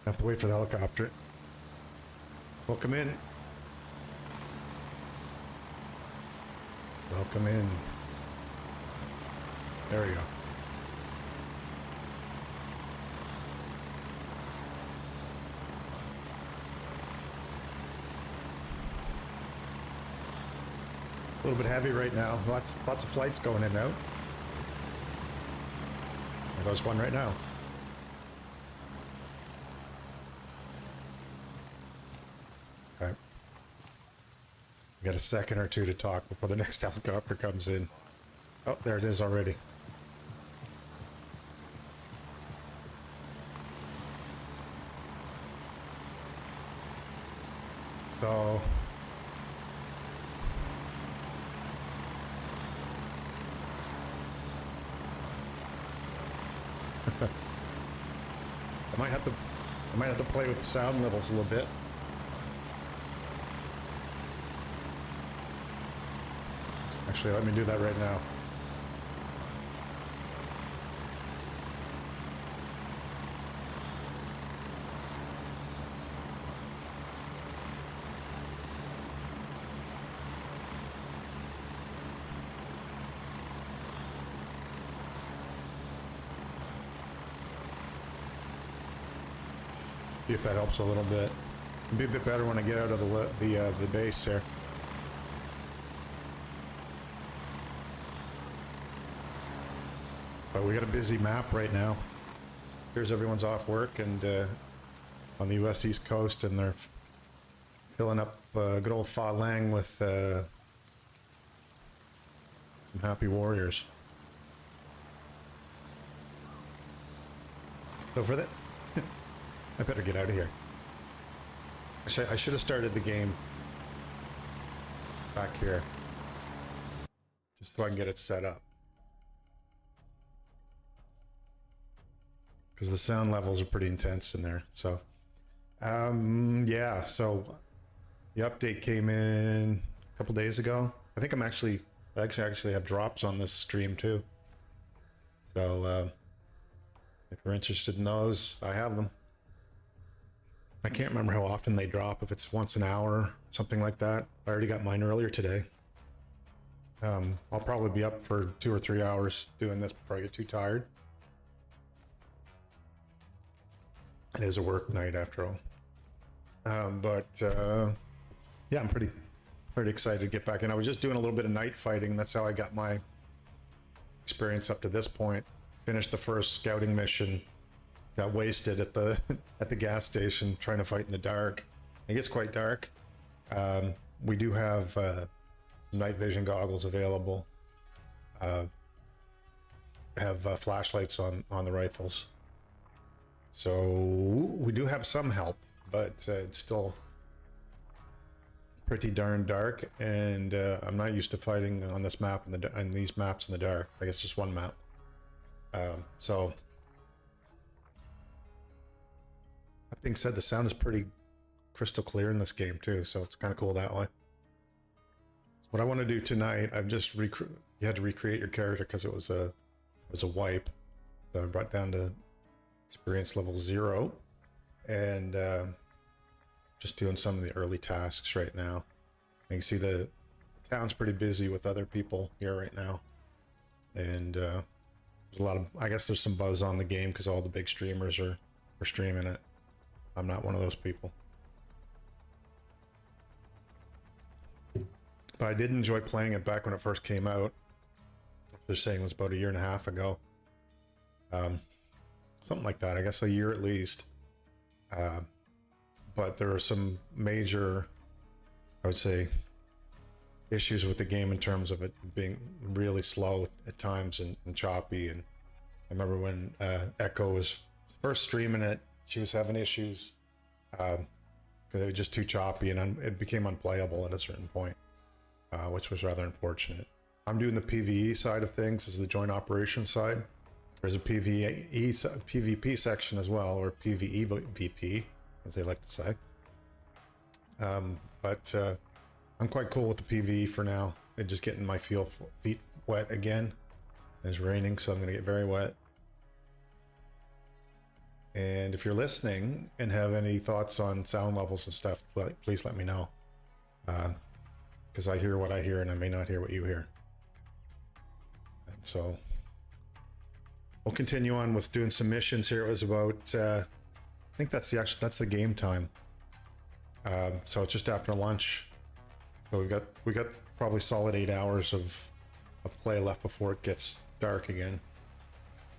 Have to wait for the helicopter. Welcome in. Welcome in. There we go. A little bit heavy right now. Lots of flights going in and out. There goes one right now. Okay. We got a second or two to talk before the next helicopter comes in. Oh, there it is already. So I might have to play with the sound levels a little bit. Actually, let me do that right now. See if that helps a little bit. It'll be a bit better when I get out of the base there. But we got a busy map right now. Here's everyone's off work and on the U.S. East Coast, and they're filling up good old Pha Lang with some happy warriors. So for that, I better get out of here. I should have started the game back here, just so I can get it set up. Because the sound levels are pretty intense in there. So, yeah, so the update came in a couple days ago. I think I actually have drops on this stream too. So, if you're interested in those, I have them. I can't remember how often they drop, if it's once an hour, something like that. I already got mine earlier today. I'll probably be up for 2 or 3 hours doing this before I get too tired. It is a work night after all. Yeah, I'm pretty excited to get back in. I was just doing a little bit of night fighting. That's how I got my experience up to this point. Finished the first scouting mission. Got wasted at the gas station trying to fight in the dark. It gets quite dark. We do have night vision goggles available. Have flashlights on the rifles. So we do have some help, but it's still pretty darn dark, and I'm not used to fighting on this map and these maps in the dark. I guess just one map. So that being said, the sound is pretty crystal clear in this game too, so it's kind of cool that way. So what I want to do tonight, I've just you had to recreate your character because it was a wipe. So I brought down to experience level 0, and just doing some of the early tasks right now. You can see the town's pretty busy with other people here right now, and there's a lot of, I guess there's some buzz on the game because all the big streamers are streaming it. I'm not one of those people, but I did enjoy playing it back when it first came out. They're saying it was about 1.5 years ago. Something like that, I guess a year at least. But there are some major, I would say, issues with the game in terms of it being really slow at times and choppy. And I remember when Echo was first streaming it, she was having issues because it was just too choppy, and it became unplayable at a certain point, which was rather unfortunate. I'm doing the PvE side of things, as the joint operations side. There's a PvP section as well, or PvE VP, as they like to say. But I'm quite cool with the PvE for now. And just getting my feet wet again. It's raining, so I'm going to get very wet. And if you're listening and have any thoughts on sound levels and stuff, please let me know. Because I hear what I hear and I may not hear what you hear. And so we'll continue on with doing some missions here. It was about, I think that's the game time. So it's just after lunch. So we got probably solid 8 hours of play left before it gets dark again.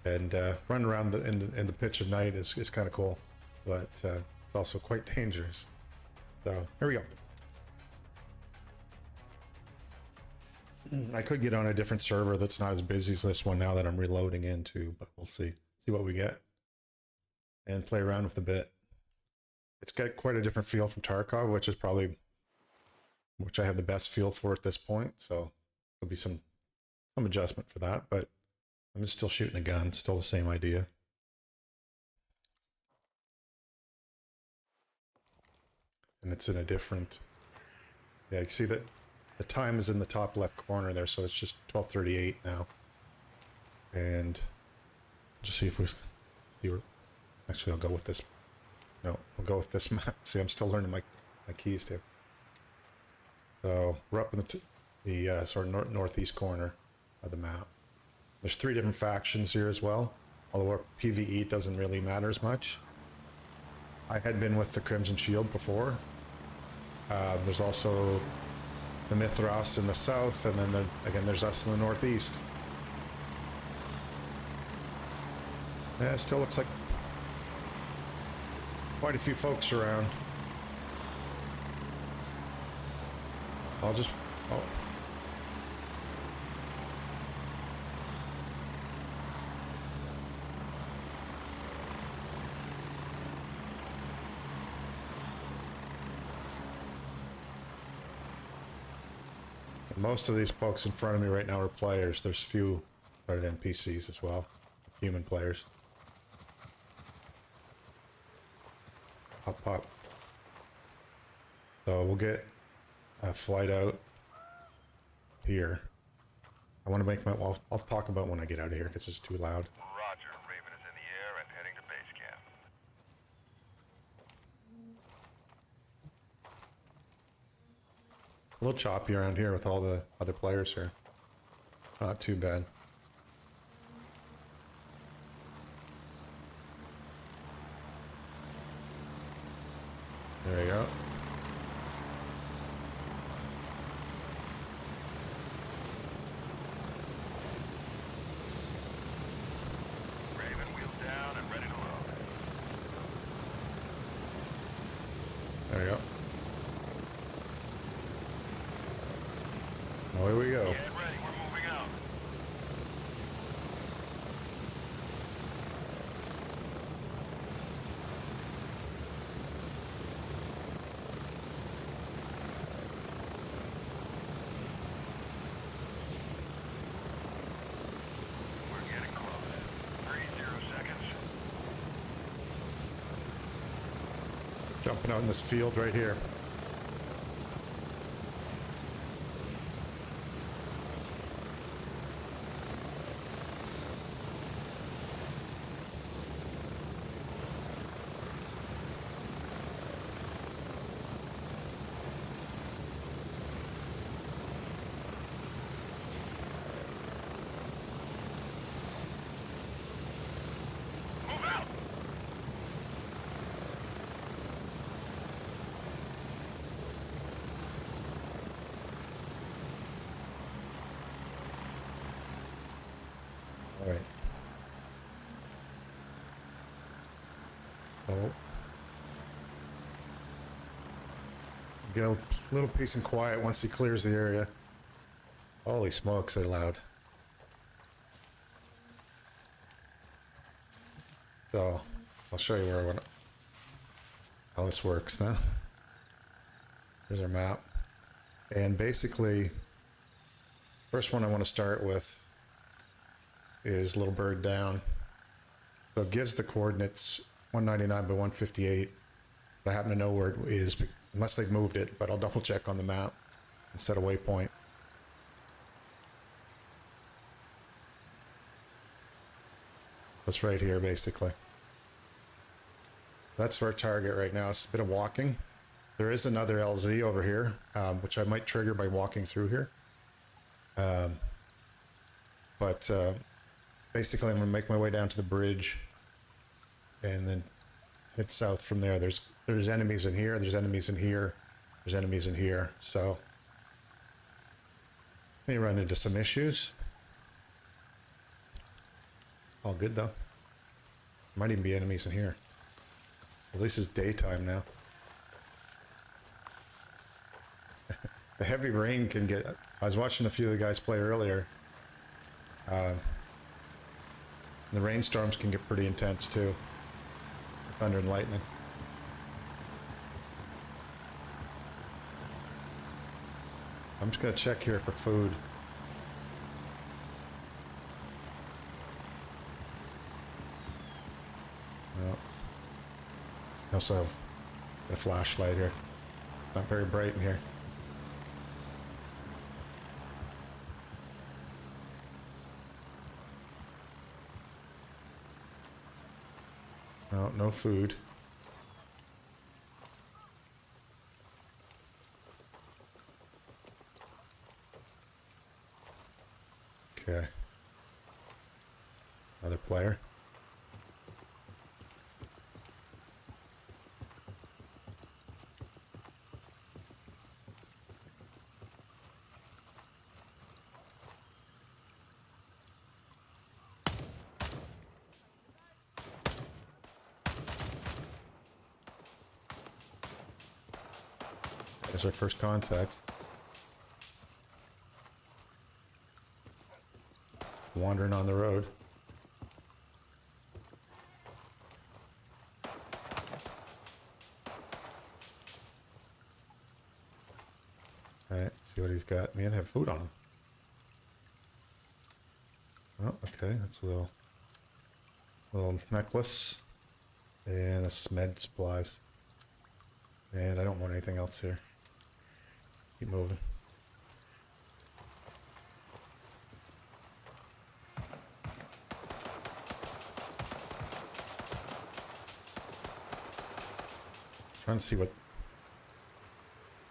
And running around in the pitch of night is kind of cool, but it's also quite dangerous. So here we go. I could get on a different server that's not as busy as this one now that I'm reloading into, but we'll see what we get and play around with a bit. It's got quite a different feel from Tarkov, which I have the best feel for at this point. So there'll be some adjustment for that, but I'm still shooting a gun, still the same idea. And it's in a different, yeah, you see that the time is in the top left corner there, so it's just 12:38 now. And just see if actually I'll go with this. No, we'll go with this map. See, I'm still learning my keys too. So we're up in the sort of northeast corner of the map. There's 3 different factions here as well, although our PvE doesn't really matter as much. I had been with the Crimson Shield before. There's also the Mithras in the south, and then again there's us in the northeast. Yeah, it still looks like quite a few folks around. Most of these folks in front of me right now are players. There's few sort of NPCs as well, human players. Pop. So we'll get a flight out here. I want to make I'll talk about when I get out of here because it's too loud. Roger, Raven is in the air and heading to base camp. A little choppy around here with all the other players here. Not too bad. There you go. Raven, wheels down and ready to load. There you go. Away we go. Get ready, we're moving out. We're getting close. 30 seconds. Jumping out in this field right here. Move out! All right. Oh. Get a little peace and quiet once he clears the area. Holy smokes, they're loud. So, I'll show you how this works now. Here's our map. And basically, first one I want to start with is Little Bird Down. So it gives the coordinates 199 by 158. But I happen to know where it is, unless they've moved it, but I'll double check on the map and set a waypoint. That's right here, basically. That's our target right now. It's a bit of walking. There is another LZ over here, which I might trigger by walking through here. But basically, I'm going to make my way down to the bridge and then head south from there. There's enemies in here. There's enemies in here. There's enemies in here. So may run into some issues. All good though. Might even be enemies in here. At least it's daytime now. The heavy rain can get... I was watching a few of the guys play earlier. The rainstorms can get pretty intense too. Thunder and lightning. I'm just gonna check here for food. No. I also have a flashlight here. Not very bright in here. No, no food. Okay. Another player. There's our first contact. Wandering on the road. Alright, see what he's got. Man, have food on him. Oh, okay, that's a little necklace. And that's med supplies. And I don't want anything else here. Keep moving. Trying to see what...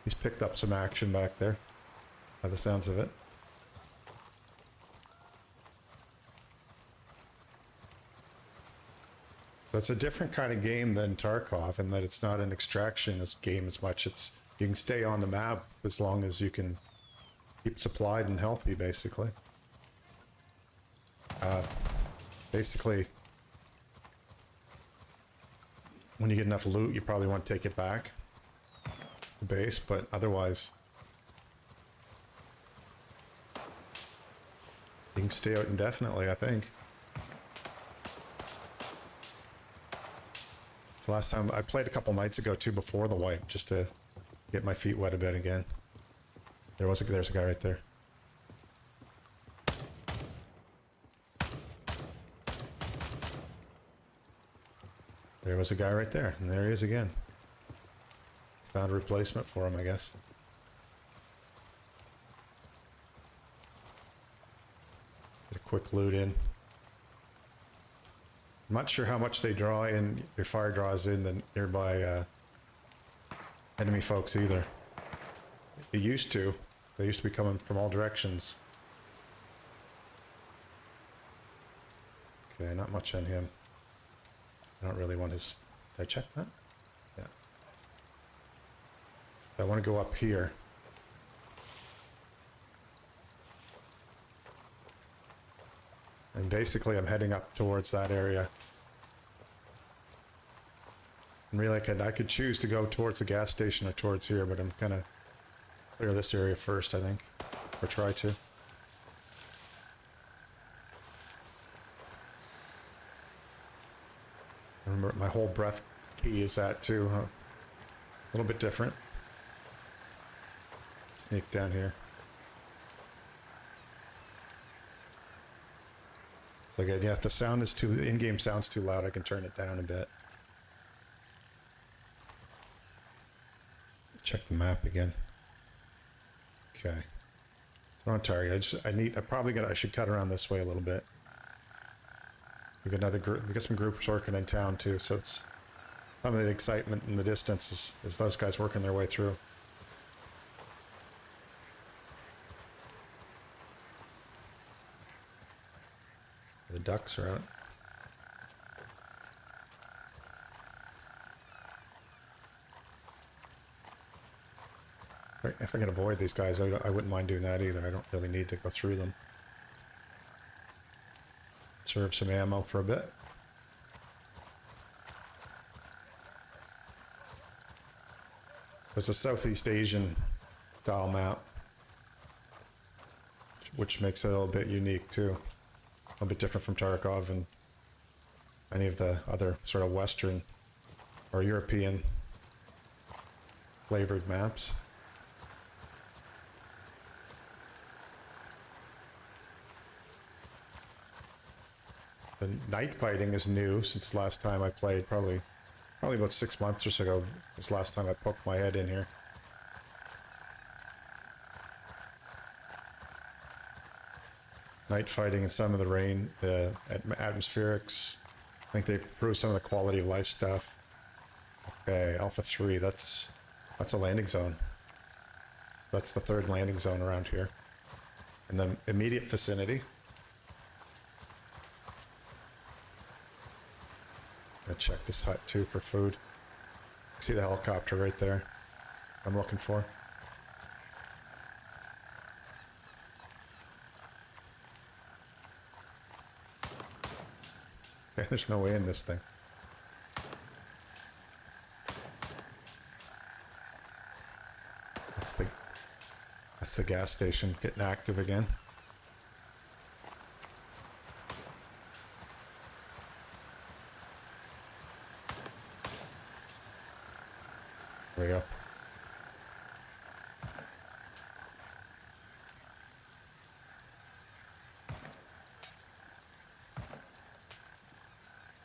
He's picked up some action back there, by the sounds of it. So it's a different kind of game than Tarkov in that it's not an extraction game as much. It's you can stay on the map as long as you can keep supplied and healthy, basically. Basically, when you get enough loot, you probably want to take it back to base, but otherwise, you can stay out indefinitely, I think. The last time I played a couple nights ago too, before the wipe, just to get my feet wet a bit again. There's a guy right there. There was a guy right there, and there he is again. Found a replacement for him, I guess. Get a quick loot in. I'm not sure how much they draw in, your fire draws in the nearby enemy folks either. It used to. They used to be coming from all directions. Okay, not much on him. I don't really want his... Did I check that? Yeah. I want to go up here. And basically I'm heading up towards that area. And really I could choose to go towards the gas station or towards here, but I'm gonna clear this area first, I think. Or try to. Remember, my whole breath key is that too, huh? A little bit different. Sneak down here. So again, yeah, if the sound is too, the in-game sound's too loud, I can turn it down a bit. Check the map again. Okay. So on target. I should cut around this way a little bit. We got another group. We got some groups working in town too, so it's Some of the excitement in the distance is those guys working their way through. The ducks are out. If I can avoid these guys, I wouldn't mind doing that either. I don't really need to go through them. Serve some ammo for a bit. It's a Southeast Asian style map, which makes it a little bit unique too. A little bit different from Tarkov and any of the other sort of Western or European flavored maps. The night fighting is new since last time I played, probably about 6 months or so ago. This last time I poked my head in here. Night fighting and some of the rain, the atmospherics. I think they improved some of the quality of life stuff. Okay, Alpha 3, that's a landing zone. That's the third landing zone around here. In the immediate vicinity. I check this hut too for food. See the helicopter right there I'm looking for. Okay, there's no way in this thing. That's the gas station getting active again. There we go.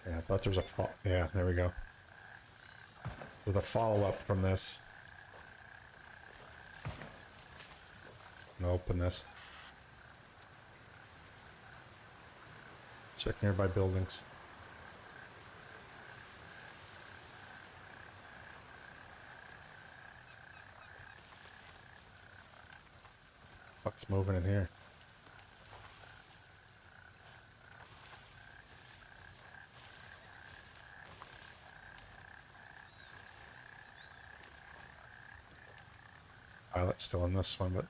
Yeah, I thought there was yeah, there we go. So the follow-up from this. I'll open this. Check nearby buildings. What's moving in here? Pilot's still in this one, but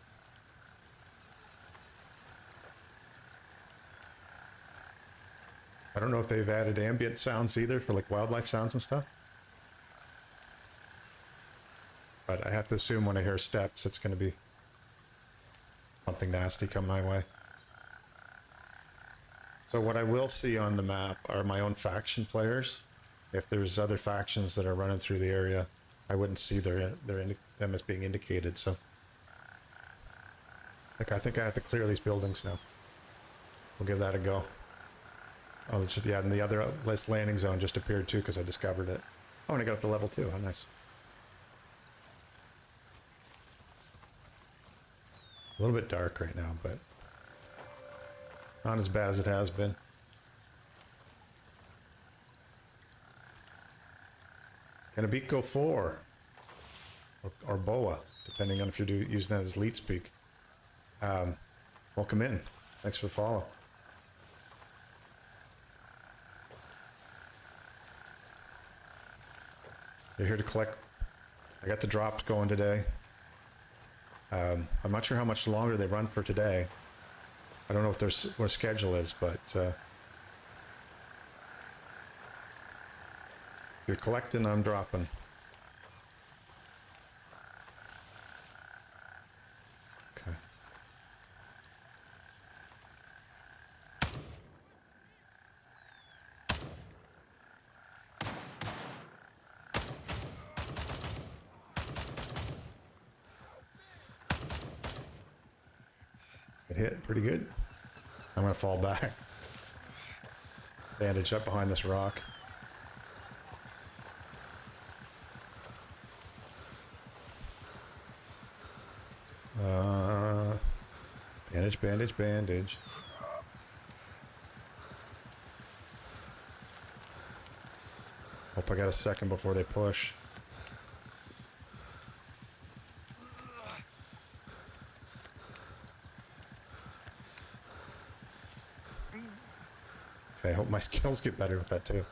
I don't know if they've added ambient sounds either for like wildlife sounds and stuff. But I have to assume when I hear steps, it's going to be something nasty come my way. So what I will see on the map are my own faction players. If there's other factions that are running through the area, I wouldn't see them as being indicated. So, like, I think I have to clear these buildings now. We'll give that a go. Oh, it's just, yeah, and the other list landing zone just appeared too because I discovered it. Oh, and I got up to level 2. How nice. A little bit dark right now, but not as bad as it has been. Kanabiko 4 or Boa, depending on if you're using that as lead speak. Welcome in. Thanks for the follow. You're here to collect. I got the drops going today. I'm not sure how much longer they run for today. I don't know if there's what schedule is, but if you're collecting, I'm dropping. Okay. It hit pretty good. I'm gonna fall back. Bandage up behind this rock. Bandage, bandage, bandage. Hope up. I got a second before they push. Okay, I hope my skills get better with that too.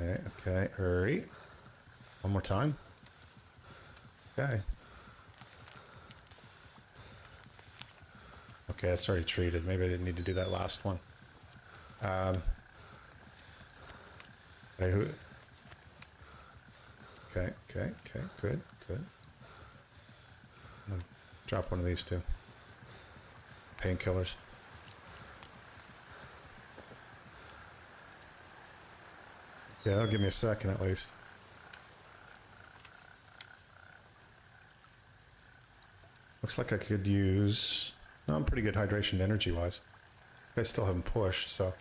Okay, okay, hurry. One more time. Okay. Okay, that's already treated. Maybe I didn't need to do that last one. Okay, okay, okay, good, good. I'm gonna drop one of these two. Painkillers. Yeah, that'll give me a second at least. Looks like I could use... No, I'm pretty good hydration energy-wise. I still haven't pushed, so...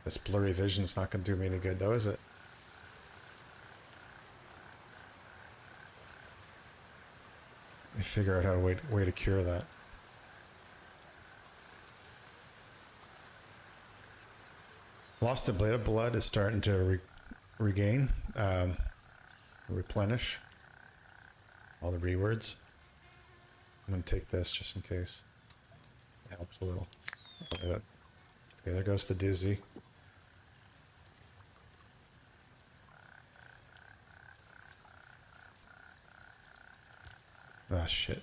This blurry vision's not going to do me any good, though, is it? Let me figure out how to way to cure that. Lost a bit of blood is starting to regain, replenish all the rewards. I'm going to take this just in case. It helps a little. Okay, there goes the dizzy. Ah, shit.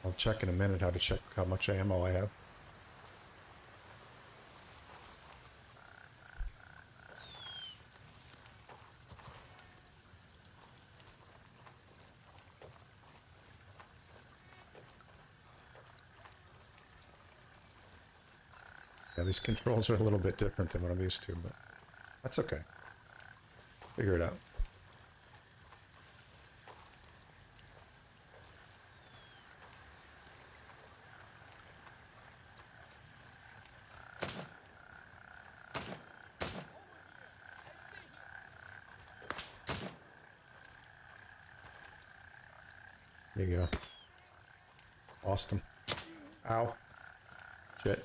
I'll check in a minute how to check how much ammo I have. Yeah, these controls are a little bit different than what I'm used to, but that's okay. Figure it out. There you go. Lost him. Ow. Shit.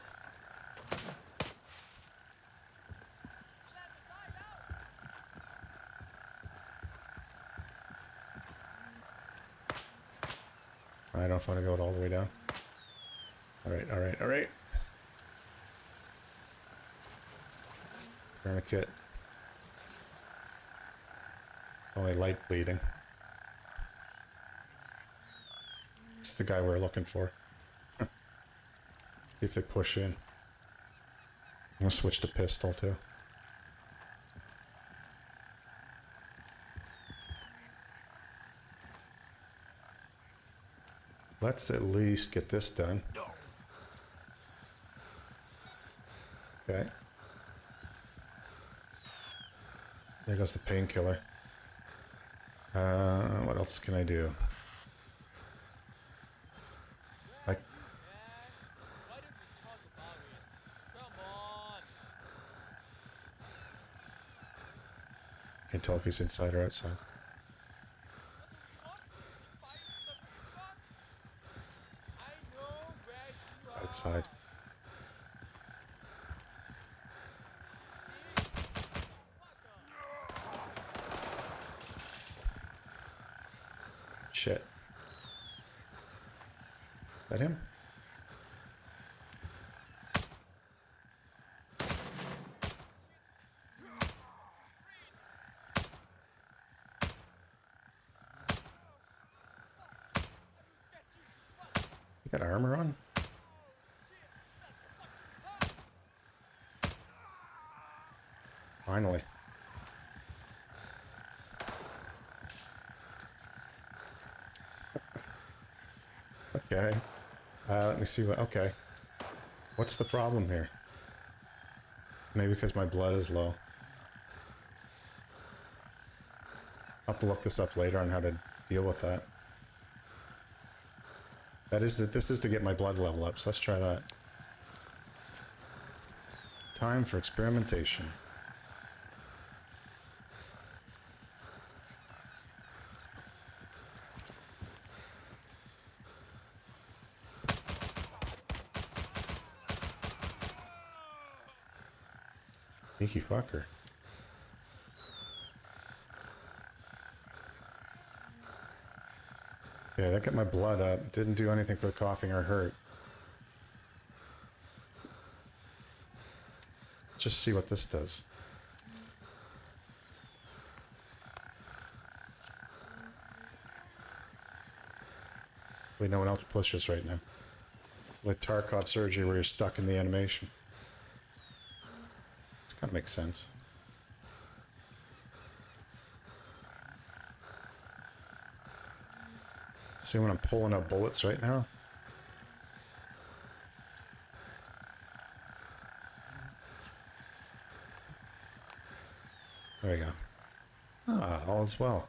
I don't know if I want to go all the way down. Alright, alright, alright. Tourniquet. Only light bleeding. It's the guy we're looking for. See if they push in. I'm gonna switch to pistol too. Let's at least get this done. Okay. There goes the painkiller. What else can I do? Like, can't tell if he's inside or outside. Outside. Shit. Is that him? You got armor on? Finally. Okay. Let me see what... Okay. What's the problem here? Maybe because my blood is low. I'll have to look this up later on how to deal with that. This is to get my blood level up, so let's try that. Time for experimentation. Sneaky fucker. Yeah, that got my blood up. Didn't do anything for the coughing or hurt. Just see what this does. Hopefully no one else pushes right now. Like Tarkov surgery where you're stuck in the animation. This kind of makes sense. See when I'm pulling out bullets right now? There you go. Ah, all is well.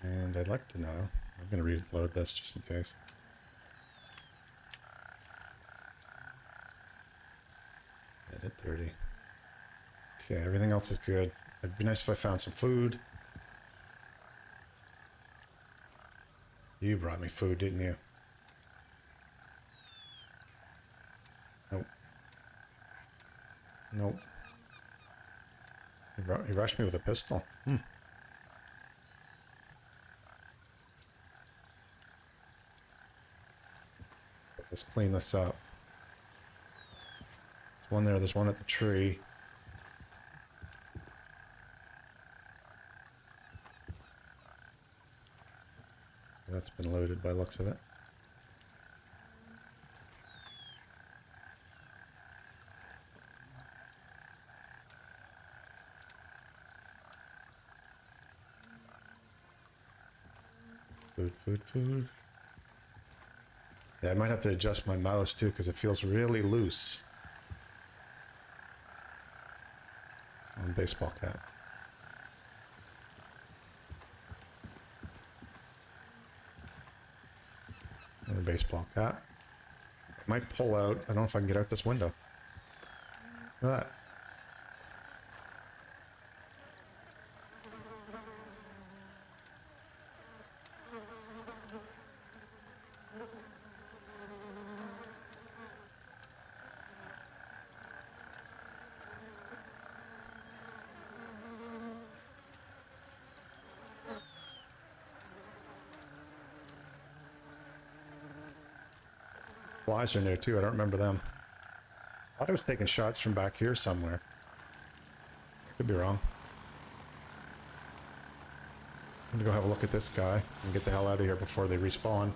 And I'd like to know, I'm going to reload this just in case. Edit 30. Okay, everything else is good. It'd be nice if I found some food. You brought me food, didn't you? Nope. Nope. He rushed me with a pistol. Let's clean this up. There's one there, there's one at the tree. That's been loaded by the looks of it. Food. Yeah, I might have to adjust my mouse too because it feels really loose. On baseball cap. Another baseball cap. I might pull out. I don't know if I can get out this window. Look at that. Flies are in there too. I don't remember them. I thought I was taking shots from back here somewhere. Could be wrong. I'm gonna go have a look at this guy and get the hell out of here before they respawn.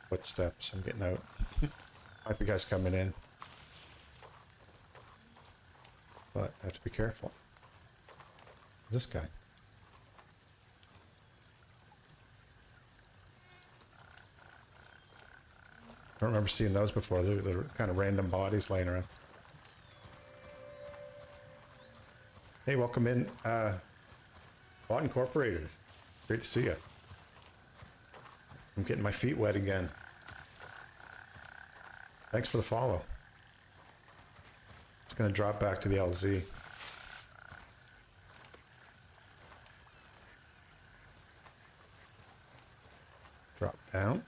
Footsteps. I'm getting out. Might be guys coming in. But I have to be careful. This guy. I don't remember seeing those before. They're kind of random bodies laying around. Hey, welcome in. Bot Incorporated. Great to see you. I'm getting my feet wet again. Thanks for the follow. It's going to drop back to the LZ. Drop down.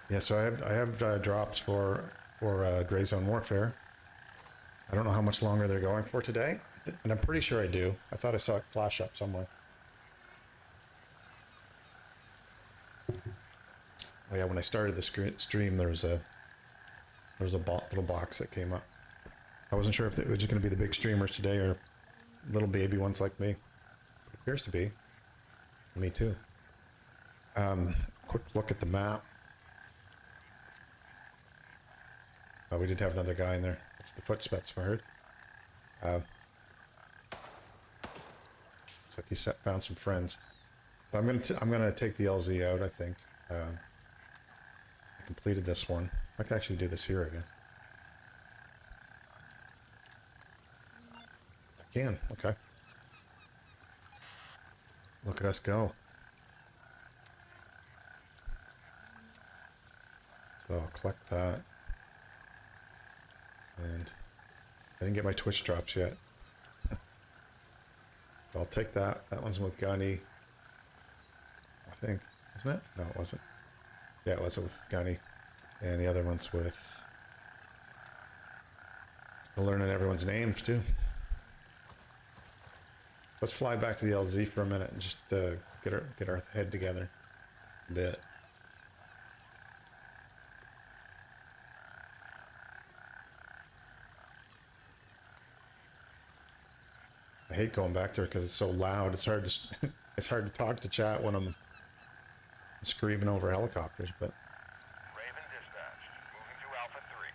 Yeah, so I have drops for Gray Zone Warfare. I don't know how much longer they're going for today, and I'm pretty sure I do. I thought I saw it flash up somewhere. Oh yeah, when I started the stream, there was a little box that came up. I wasn't sure if it was just going to be the big streamers today or little baby ones like me. It appears to be. Me too. Quick look at the map. Oh, we did have another guy in there. It's the footsteps I heard. Looks like he found some friends. So I'm gonna take the LZ out. I think I completed this one. I can actually do this here again. I can. Okay. Look at us go. So I'll collect that. And I didn't get my Twitch drops yet. So I'll take that. That one's with Gunny. I think. Wasn't it? No, it wasn't. Yeah, it was with Gunny. And the other one's with... Still learning everyone's names, too. Let's fly back to the LZ for a minute and just get our head together a bit. I hate going back there because it's so loud. It's hard to it's hard to talk to chat when I'm screaming over helicopters. But Raven dispatch. Moving to Alpha 3.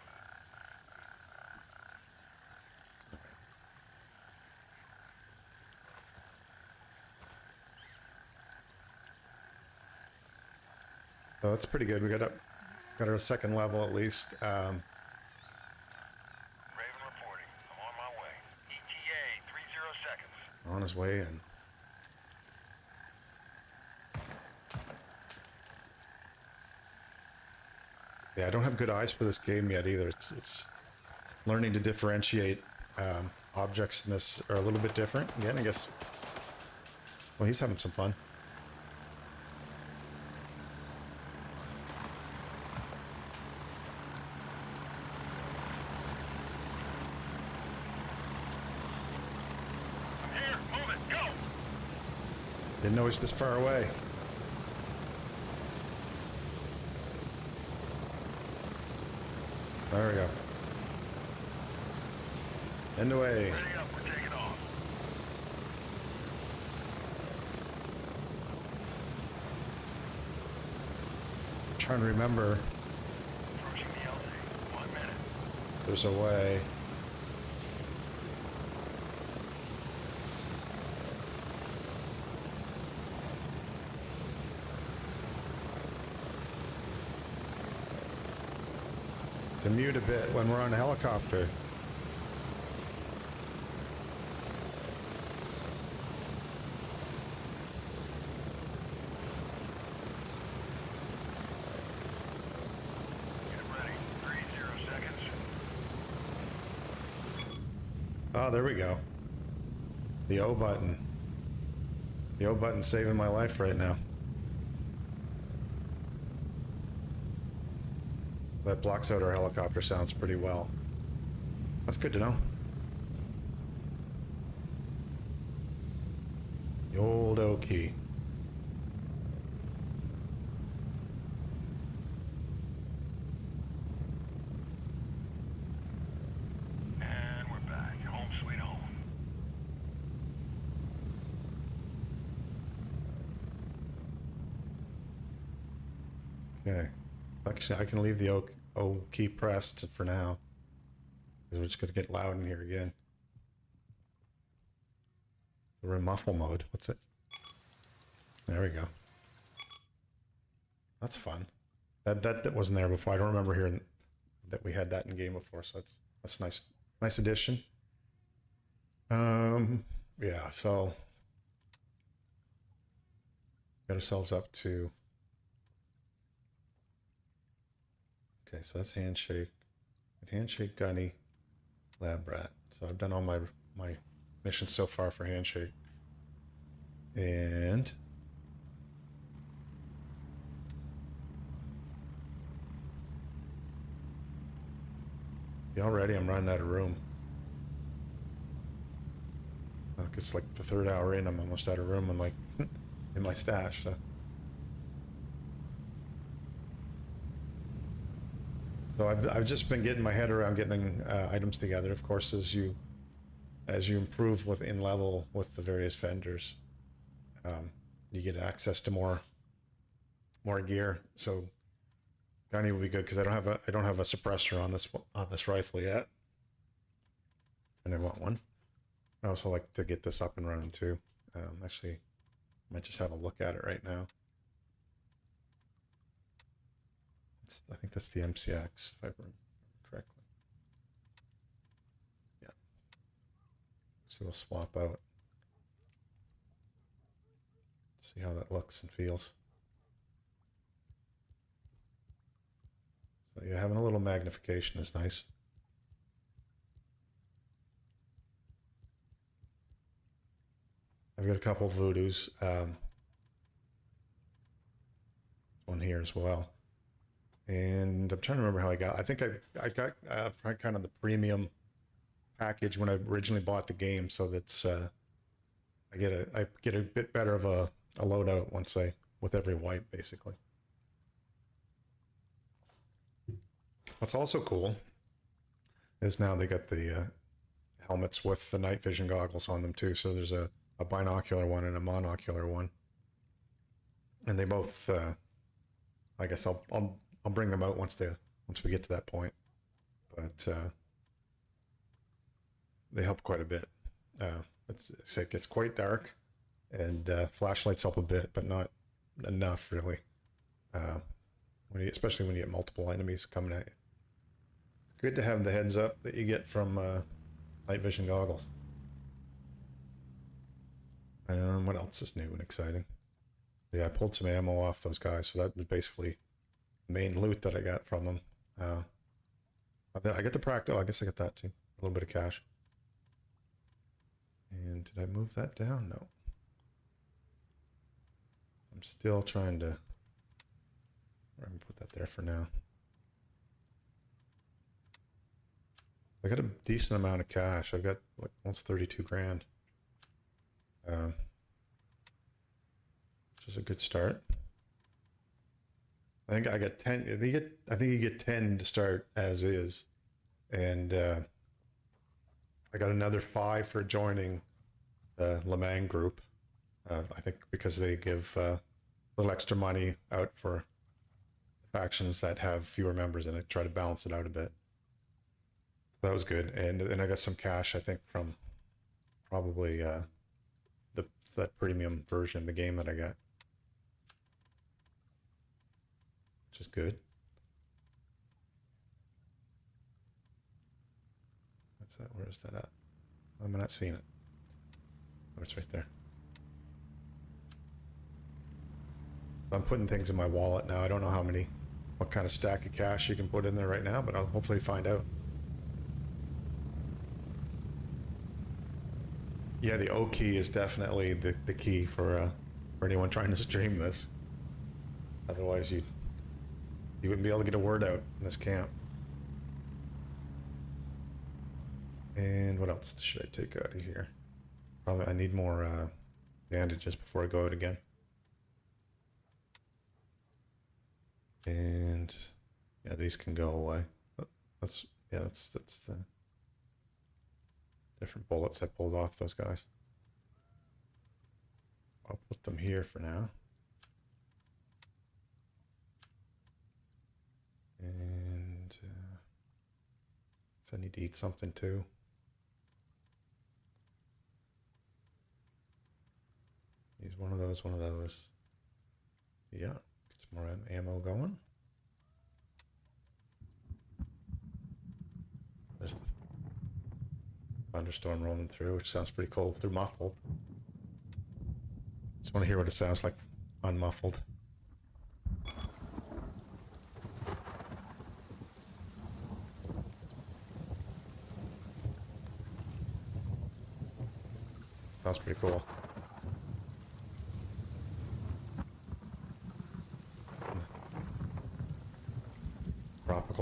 so that's pretty good. We got our second level at least. Raven reporting. I'm on my way. ETA 30 seconds. On his way in. Yeah, I don't have good eyes for this game yet either. It's learning to differentiate objects in this are a little bit different. Again, I guess. Well, he's having some fun. I'm here. Move it. Go. Didn't know it was this far away. There we go. End away. Ready up. We're taking off. Trying to remember. Approaching the LZ. 1 minute. There's a way. To mute a bit when we're on a helicopter. Get ready. 30 seconds. Oh, there we go. The O button. The O button's saving my life right now. That blocks out our helicopter sounds pretty well. That's good to know. The old O key. And we're back. Home sweet home. Okay. Actually, I can leave the O key pressed for now. Because we're just going to get loud in here again. We're in muffle mode. What's it? There we go. That's fun. That wasn't there before. I don't remember hearing that we had that in game before. So that's nice. Nice addition. Yeah. So got ourselves up to. Okay, so that's handshake. Handshake, Gunny, Lab Rat. So I've done all my missions so far for handshake. And yeah, already I'm running out of room. Like it's like the third hour in, I'm almost out of room in my stash. So I've just been getting my head around getting items together. Of course, as you improve in level with the various vendors, you get access to more gear. So Gunny will be good because I don't have a suppressor on this rifle yet, and I want one. I also like to get this up and running too. Actually, Might just have a look at it right now. I think that's the MCX, if I remember correctly. Yeah. So we'll swap out. See how that looks and feels. So yeah, having a little magnification is nice. I've got a couple of Voodoos. One here as well. And I'm trying to remember how I got. I think I got kind of the premium package when I originally bought the game, so that's I get a bit better of a loadout once with every wipe basically. What's also cool is now they got the helmets with the night vision goggles on them too. So there's a binocular one and a monocular one, and they both. I guess I'll bring them out once we get to that point, but they help quite a bit. It gets quite dark, and flashlights help a bit, but not enough really. Especially when you get multiple enemies coming at you. It's good to have the heads up that you get from night vision goggles. What else is new and exciting? Yeah, I pulled some ammo off those guys, so that was basically the main loot that I got from them. Then I get the practical. I guess I got that too. A little bit of cash. And did I move that down? No. I'm still trying to. I'm gonna put that there for now. I got a decent amount of cash. I've got like almost 32 grand. Which is a good start. I think I got 10. I think you get 10 to start as is, and I got another 5 for joining the Lemang group. I think because they give a little extra money out for factions that have fewer members in it, try to balance it out a bit. That was good, and then I got some cash. I think from probably that premium version of the game that I got. Which is good. What's that? Where is that at? I'm not seeing it. Oh, it's right there. I'm putting things in my wallet now. I don't know what kind of stack of cash you can put in there right now, but I'll hopefully find out. Yeah, the O key is definitely the key for anyone trying to stream this. Otherwise, you wouldn't be able to get a word out in this camp. And what else should I take out of here? Probably I need more bandages before I go out again. And yeah, these can go away. That's the different bullets I pulled off those guys. I'll put them here for now. And so I need to eat something too. Use one of those. Yeah, get some more ammo going. There's the thunderstorm rolling through, which sounds pretty cool. They're muffled. Just want to hear what it sounds like unmuffled. Sounds pretty cool.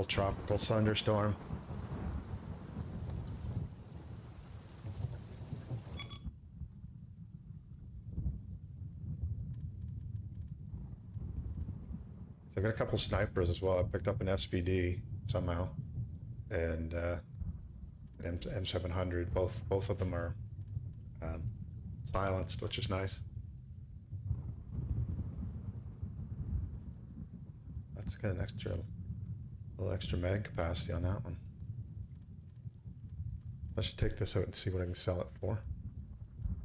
Tropical thunderstorm. So I got a couple snipers as well. I picked up an SVD somehow, and an M700. Both of them are silenced, which is nice. That's got an little extra mag capacity on that one. I should take this out and see what I can sell it for.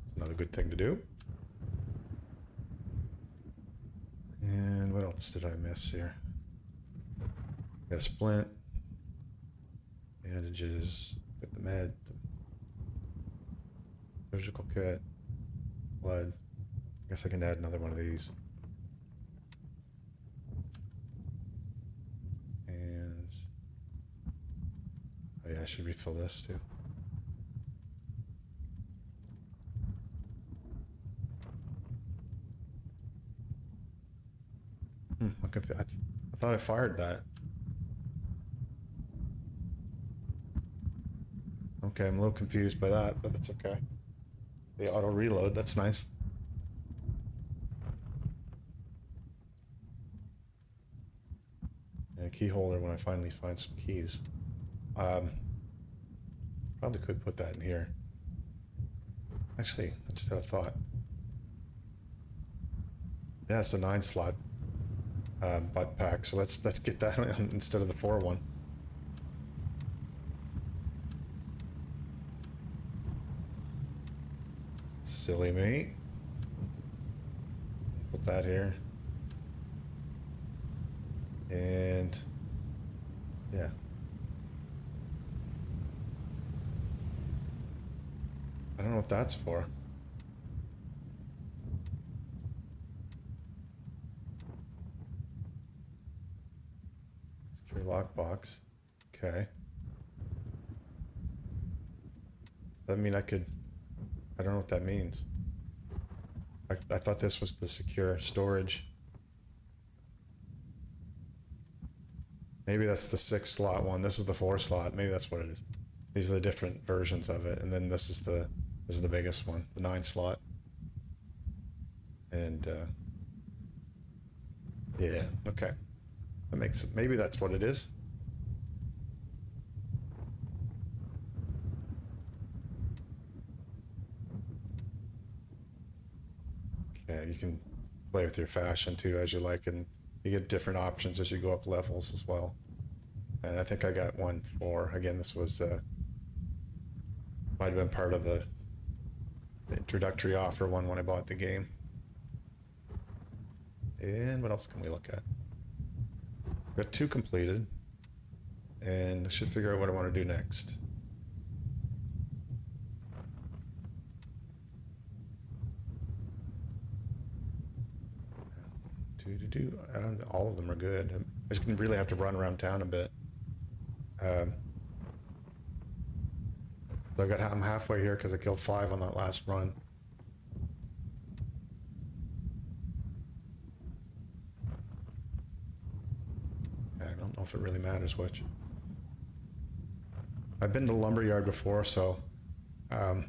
It's another good thing to do. else did I miss here? Got a splint, bandages, got the med, the surgical kit, blood. I guess I can add another one of these. And oh yeah, I should refill this too. I'm confused. I thought I fired that. Okay, I'm a little confused by that, but that's okay. The auto reload, that's nice. And a key holder when I finally find some keys. Probably could put that in here. Actually, I just had a thought. Yeah, it's a 9-slot butt pack, so let's get that instead of the 4 one. Silly me. Put that here. And yeah. I don't know what that's for. Secure lockbox. Okay. That mean I could... I don't know what that means. I thought this was the secure storage. Maybe that's the 6-slot one. This is the 4-slot. Maybe that's what it is. These are the different versions of it, and then this is the biggest one, the 9-slot. And yeah, okay, that makes it. Maybe that's what it is. Okay, you can play with your fashion too as you like, and you get different options as you go up levels as well. And I think I got one for, again, this was might have been part of the introductory offer one when I bought the game. And what else can we look at? Got 2 completed, and I should figure out what I want to do next. I don't. All of them are good. I just really have to run around town a bit. So I'm halfway here because I killed 5 on that last run. I don't know if it really matters which. I've been to Lumberyard before, so I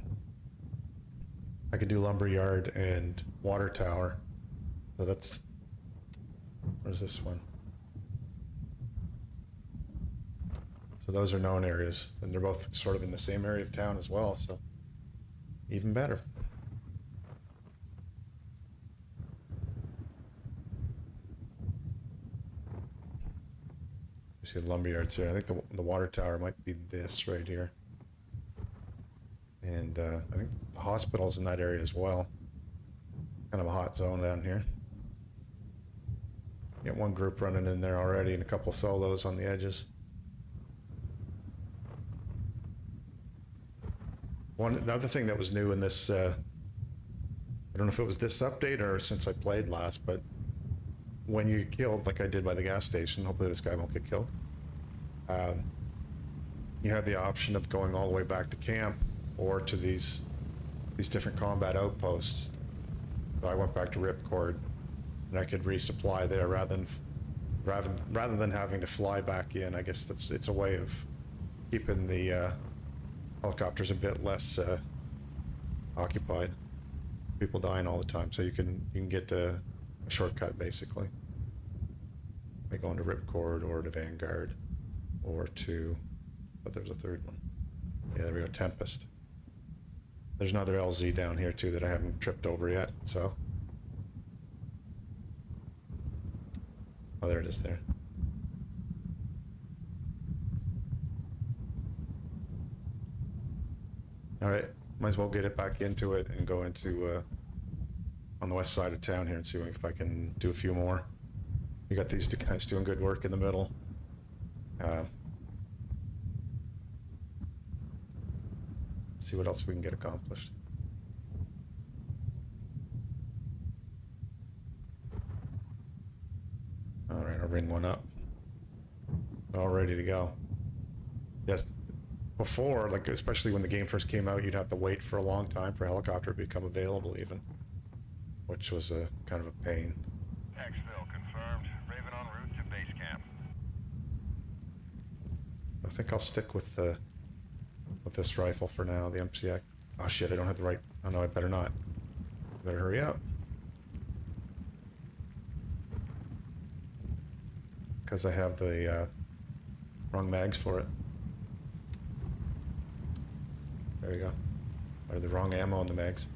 could do Lumberyard and Water Tower. So that's... Where's this one? So those are known areas, and they're both sort of in the same area of town as well, so even better. You see the lumberyards here. I think the water tower might be this right here. And I think the hospital's in that area as well. Kind of a hot zone down here. Get one group running in there already and a couple of solos on the edges. The other thing that was new in this, I don't know if it was this update or since I played last, but when you get killed, like I did by the gas station, hopefully this guy won't get killed, you have the option of going all the way back to camp or to these different combat outposts. So I went back to Ripcord, and I could resupply there rather than having to fly back in. I guess it's a way of keeping the helicopters a bit less occupied. People dying all the time, so you can get a shortcut basically by going to Ripcord or to Vanguard or to, but there's a third one. Yeah, there we go, Tempest. There's another LZ down here too that I haven't tripped over yet, so. Oh, there it is there. All right, might as well get it back into it and go into on the west side of town here and see if I can do a few more. You got these two guys doing good work in the middle. See what else we can get accomplished. All right, I'll bring one up. All ready to go. Yes, before, like especially when the game first came out, you'd have to wait for a long time for a helicopter to become available even, which was a kind of a pain. Exfil confirmed. Raven en route to base camp. I think I'll stick with this rifle for now, the MCX. Oh shit, I don't have the right, oh no, I better not. Better hurry up. Because I have the wrong mags for it. There you go. Or the wrong ammo on the mags.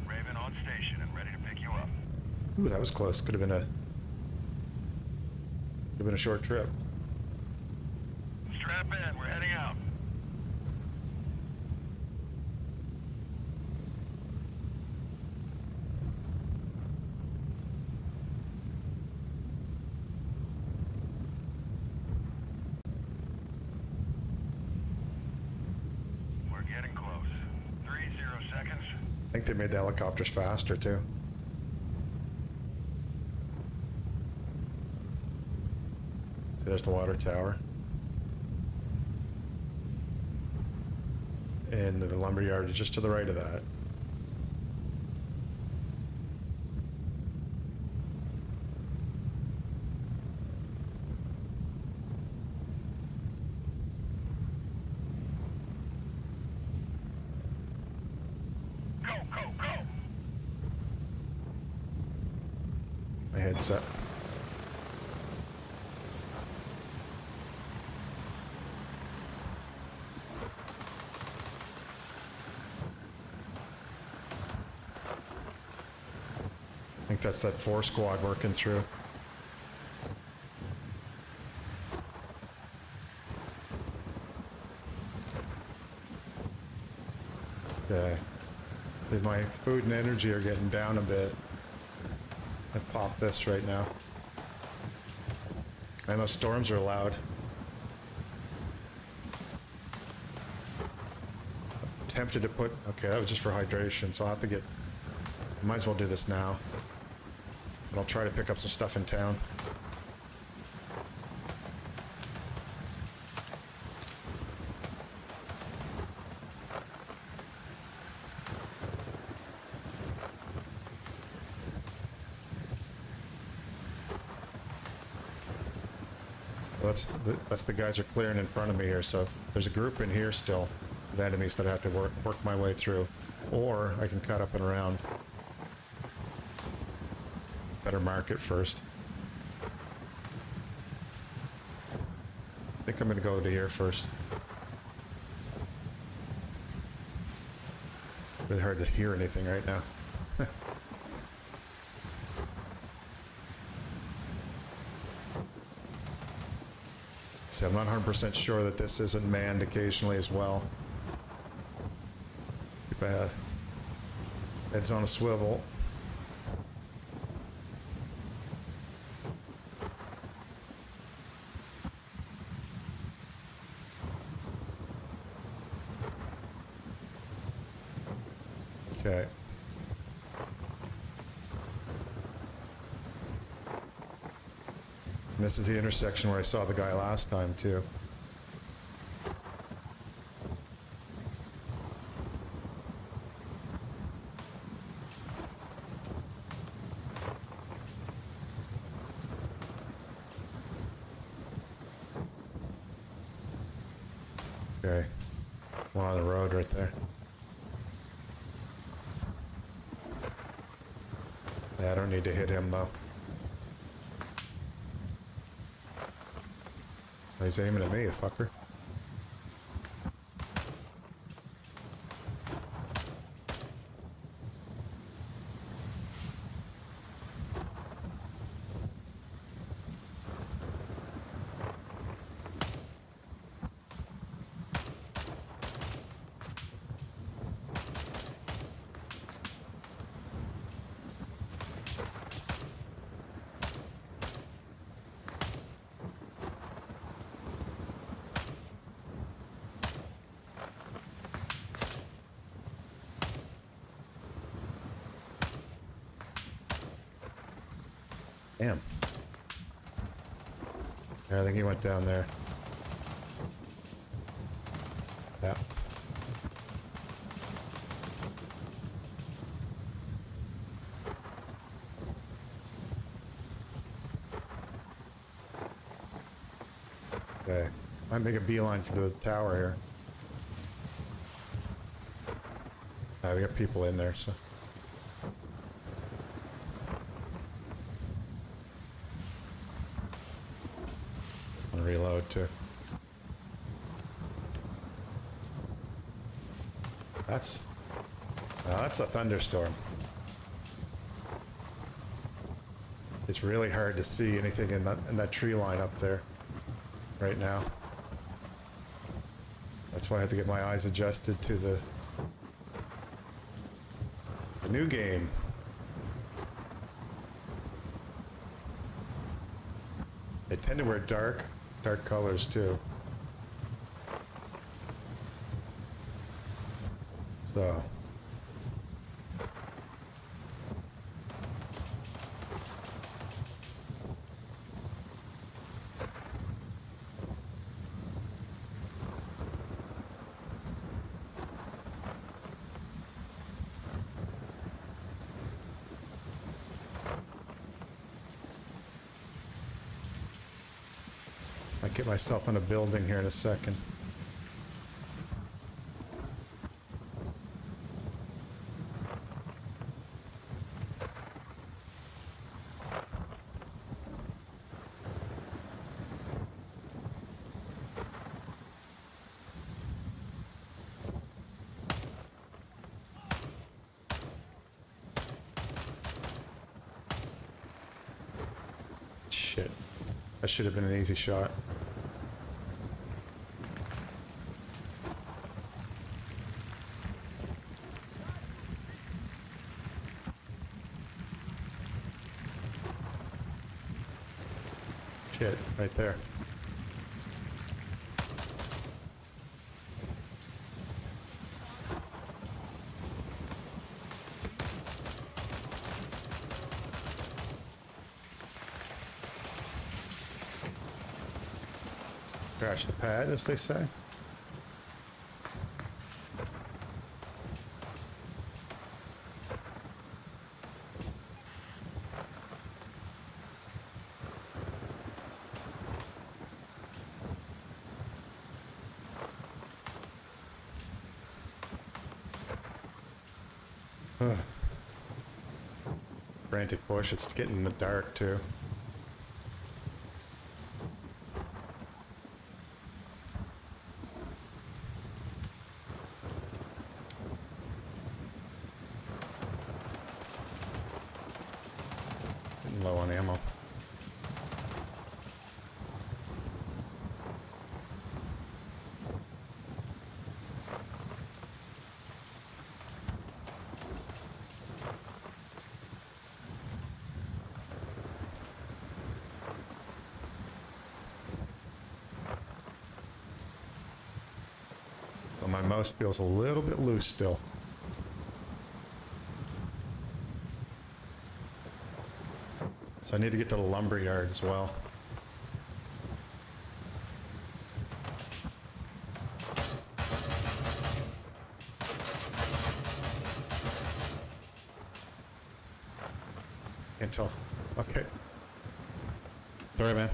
Raven on station and ready to pick you up. Ooh, that was close. Could have been a short trip. Strap in, we're heading out. We're getting close. 30 seconds. I think they made the helicopters faster too. See, there's the water tower. And the lumberyard is just to the right of that. Go, go, go! My headset. I think that's that 4 squad working through. Okay. My food and energy are getting down a bit. I pop this right now. And those storms are loud. I'm tempted to put, okay, that was just for hydration, so I'll have to get, I might as well do this now. But I'll try to pick up some stuff in town. Well, that's the guys are clearing in front of me here, so there's a group in here still of enemies that I have to work my way through. Or I can cut up and around. Better mark it first. I think I'm going to go to here first. Really hard to hear anything right now. See, I'm not 100% sure that this isn't manned occasionally as well. Keep ahead. Head's on a swivel. Okay. And this is the intersection where I saw the guy last time, too. Okay. One on the road right there. Yeah, I don't need to hit him, though. He's aiming at me, the fucker. Yeah, I think he went down there. Yeah. Okay. Might make a beeline for the tower here. We got people in there, so. And reload too. That's a thunderstorm. It's really hard to see anything in that tree line up there right now. That's why I have to get my eyes adjusted to the new game. They tend to wear dark colors too. So. I'll get myself in a building here in a second. Shit. That should have been an easy shot. Shit, right there. Crash the pad, as they say. Frantic push, it's getting in the dark too. Getting low on ammo. My mouse feels a little bit loose still. So I need to get to the lumber yard as well. Can't tell. Okay. Sorry, man.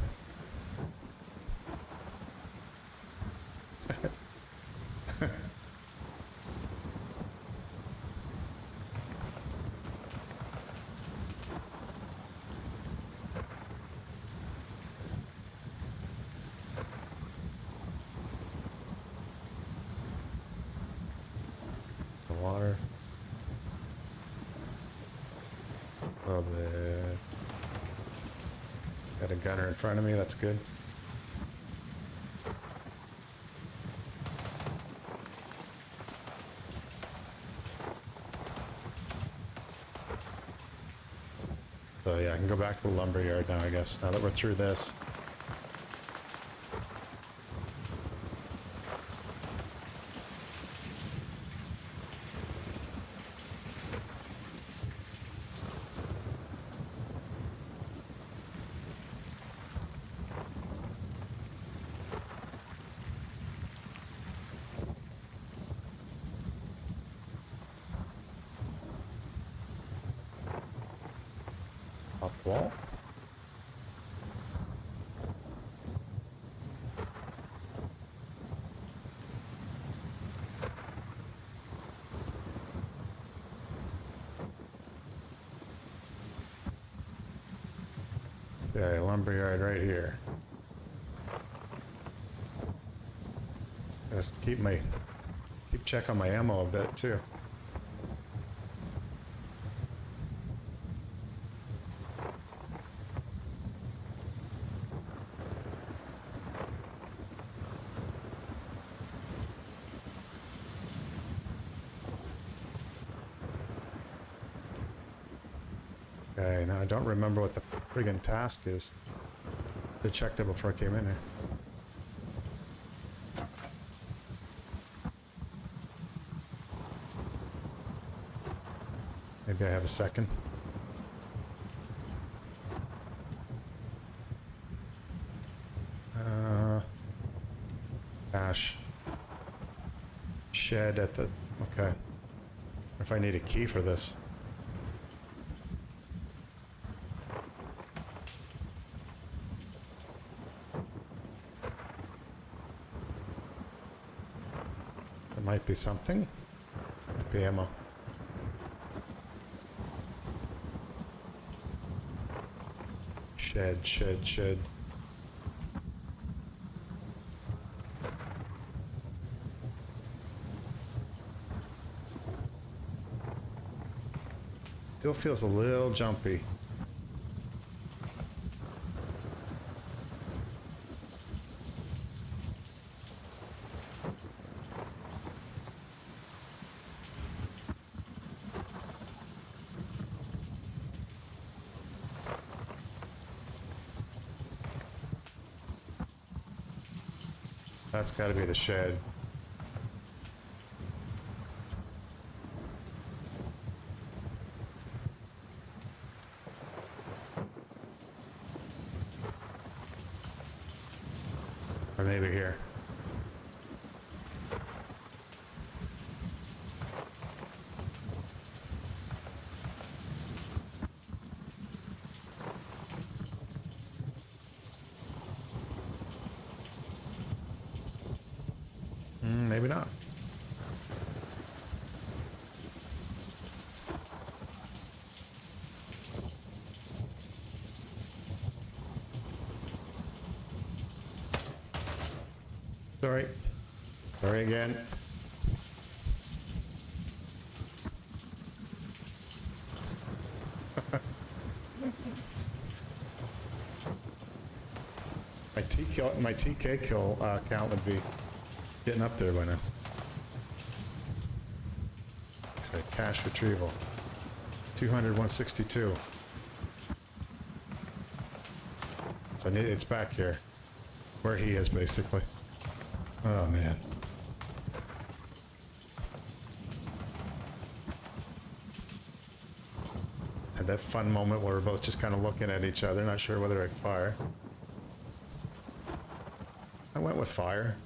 Water. A little bit. Got a gunner in front of me, that's good. So yeah, I can go back to the lumber yard now, I guess, now that we're through this. Wall? Okay, lumberyard right here. Gotta keep check on my ammo a bit too. Okay, now I don't remember what the friggin' task is. I checked it before I came in here. Maybe I have a second. Cash. Shed at the... Okay. If I need a key for this. There might be something. Might be ammo. Shed. Still feels a little jumpy. That's got to be the shed. Or maybe here. Maybe not. Sorry. Sorry again. My TK kill count would be getting up there by now. It's like cash retrieval. 200, 162. So it's back here. Where he is, basically. Oh, man. Had that fun moment where we're both just kind of looking at each other, not sure whether I'd fire. I went with fire.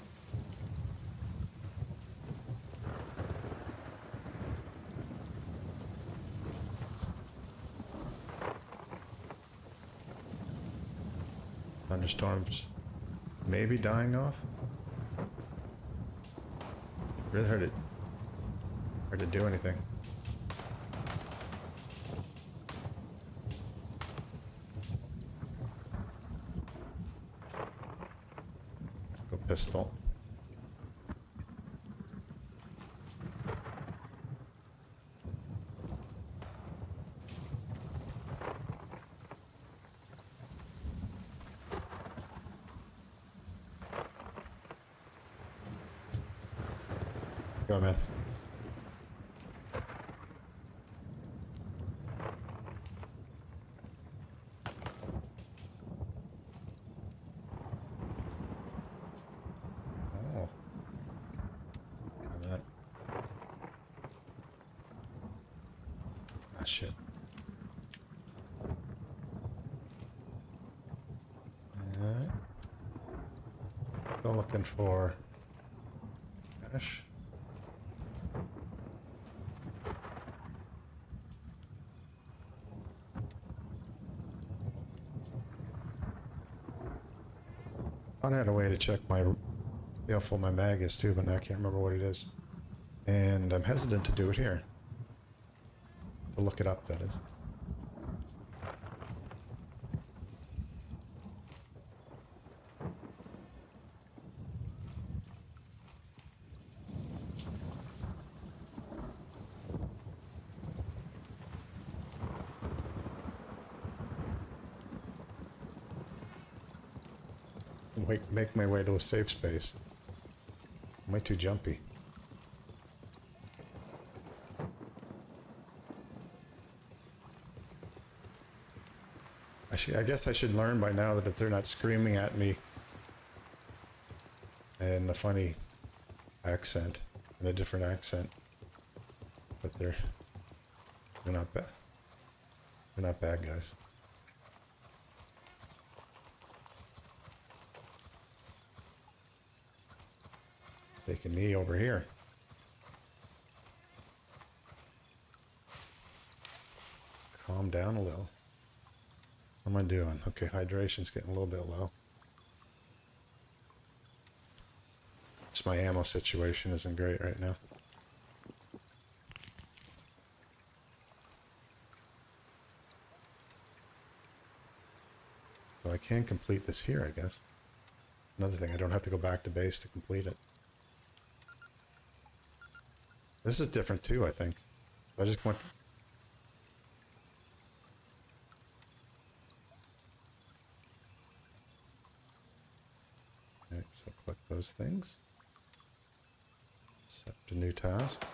Thunderstorms maybe dying off. Really hard to do anything. Go pistol. Go, man. Oh. That. Ah, shit. Alright. Still looking for cash. thought I had a way to check my how full my mag is too, but now I can't remember what it is. And I'm hesitant to do it here. To look it up, that is. Make my way to a safe space. Am I too jumpy? I guess I should learn by now that if they're not screaming at me in a funny accent, in a different accent, but they're not bad. They're not bad guys. Take a knee over here. Calm down a little. What am I doing? Okay, hydration's getting a little bit low. Just my ammo situation isn't great right now. So I can complete this here, I guess. Another thing, I don't have to go back to base to complete it. This is different too, I think. I just went... Okay, so click those things. Accept a new task.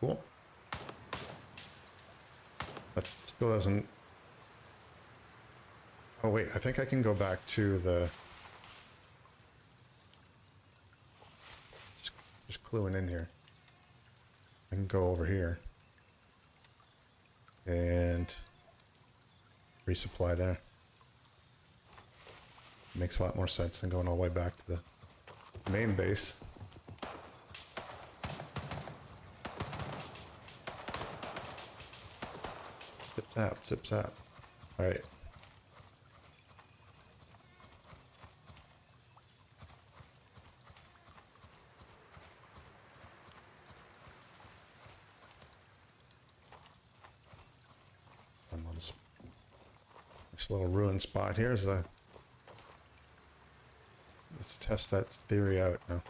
Cool. That still doesn't... Oh wait, I think I can go back to the... Just cluing in here. I can go over here. And... resupply there. Makes a lot more sense than going all the way back to the main base. Zip zap, zip zap. Alright. This little ruined spot here is a... Let's test that theory out now.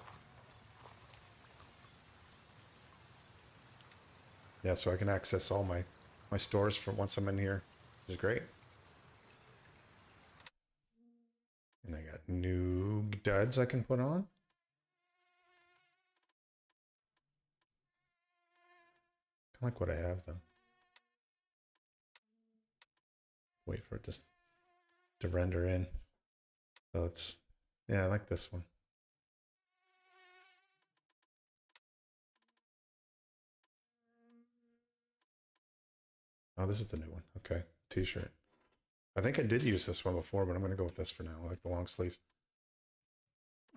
Yeah, so I can access all my stores from once I'm in here, which is great. And I got new duds I can put on. Kind of like what I have though. Wait for it to render in. So it's, yeah, I like this one. Oh, this is the new one. Okay, t-shirt. I think I did use this one before, but I'm gonna go with this for now. I like the long sleeve.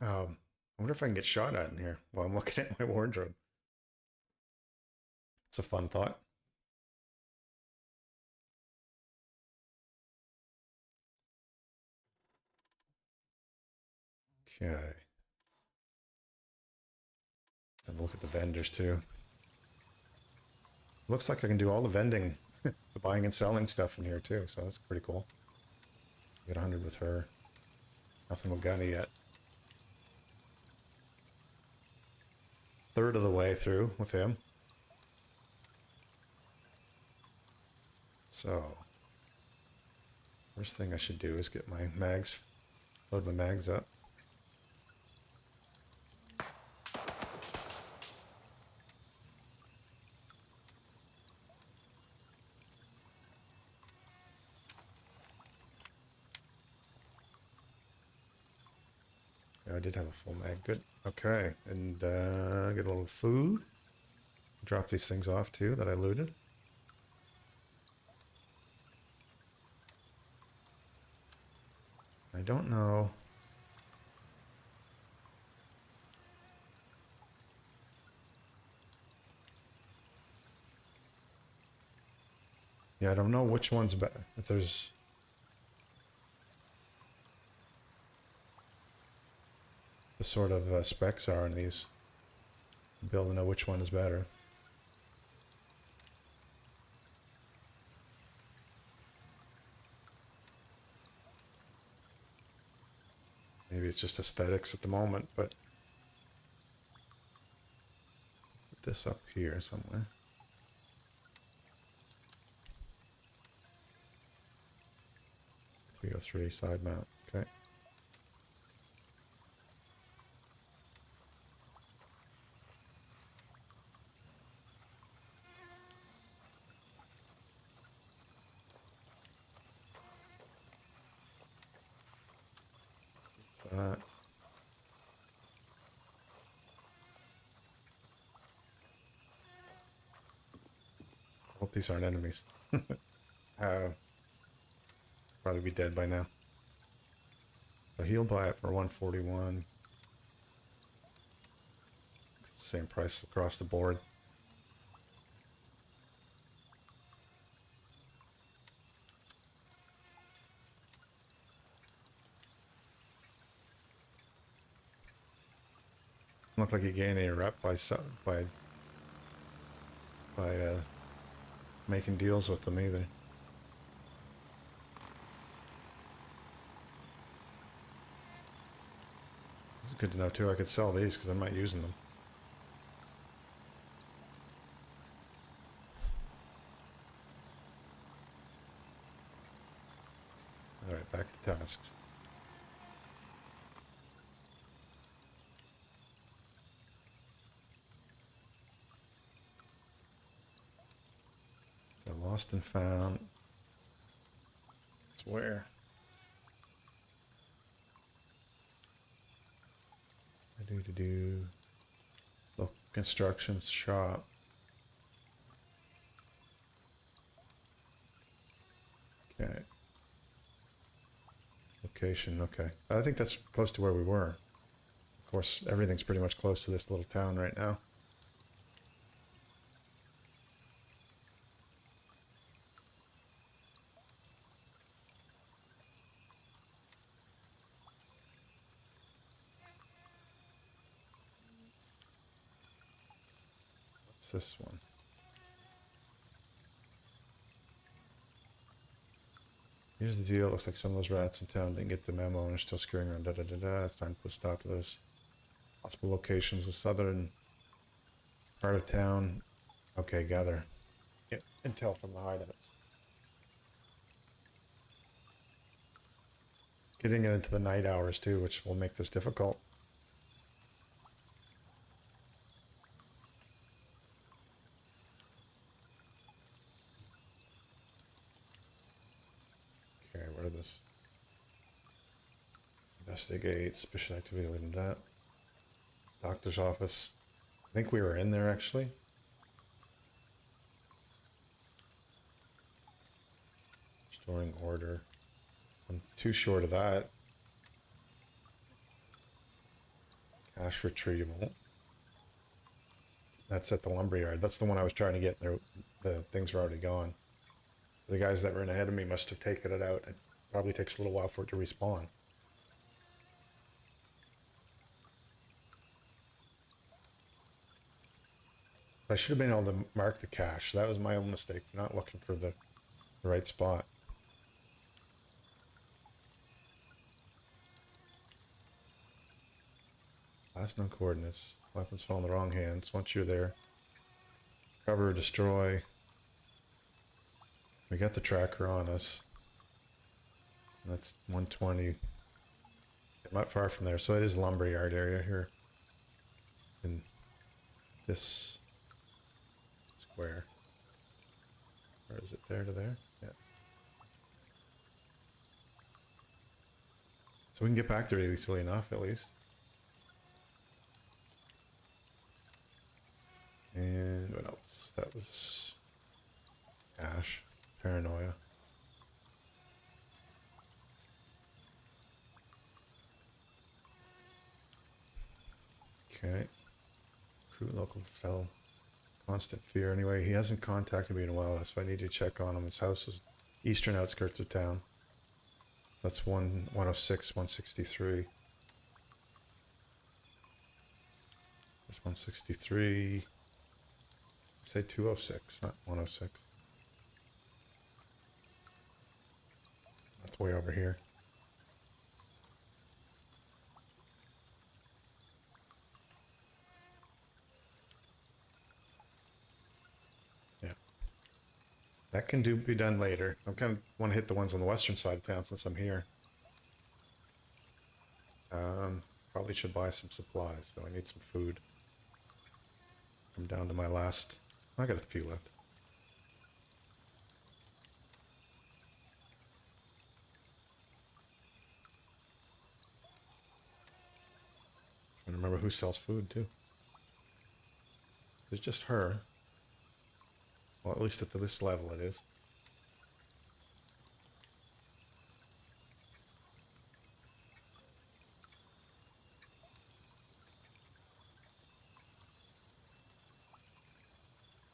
I wonder if I can get shot at in here while I'm looking at my wardrobe. It's a fun thought. Okay. Have a look at the vendors too. Looks like I can do all the vending, the buying and selling stuff in here too, so that's pretty cool. Get 100 with her. Nothing with Gunny yet. Third of the way through with him. So, first thing I should do is get my mags, load my mags up. Yeah, I did have a full mag, good. Okay, and get a little food. Drop these things off too that I looted. I don't know. Yeah, I don't know which one's better. If there's the sort of specs are in these, be able to know which one is better. Maybe it's just aesthetics at the moment, but put this up here somewhere. 303 side mount. Okay. That. Hope these aren't enemies. Probably be dead by now. So he'll buy it for 141. Same price across the board. Look like you gain any rep by making deals with them either. This is good to know too. I could sell these because I'm not using them. All right, back to tasks. So lost and found. It's where? I do. Look, constructions shop. Okay. Location, okay. I think that's close to where we were. Of course, everything's pretty much close to this little town right now. What's this one? Here's the deal. It looks like some of those rats in town didn't get the memo and are still scurrying around. It's time to put a stop to this. Possible locations: the southern part of town. Okay, gather intel from the hideouts. Getting it into the night hours too, which will make this difficult. Okay, what are this? Investigate suspicious activity related to that. Doctor's office. I think we were in there actually. Storing order. I'm too short of that. Cash retrieval. That's at the lumberyard. That's the one I was trying to get there. The things are already gone. The guys that ran ahead of me must have taken it out. It probably takes a little while for it to respawn. I should have been able to mark the cache. That was my own mistake for not looking for the right spot. Last known coordinates. Weapons fall in the wrong hands. Once you're there, cover or destroy. We got the tracker on us. That's 120. I'm not far from there. So it is lumberyard area here. In this square. Or is it there to there? Yeah. So we can get back there easily enough, at least. And what else? That was Ash. Paranoia. Okay. Recruit local fellow. Constant fear. Anyway, he hasn't contacted me in a while, so I need to check on him. His house is eastern outskirts of town. That's 106, 163. There's 163. Say 206, not 106. That's way over here. Yeah. That can be done later. I kind of want to hit the ones on the western side of town since I'm here. Probably should buy some supplies, though. I need some food. I'm down to my last... I got a few left. I remember who sells food, too. It's just her. Well, at least at this level it is.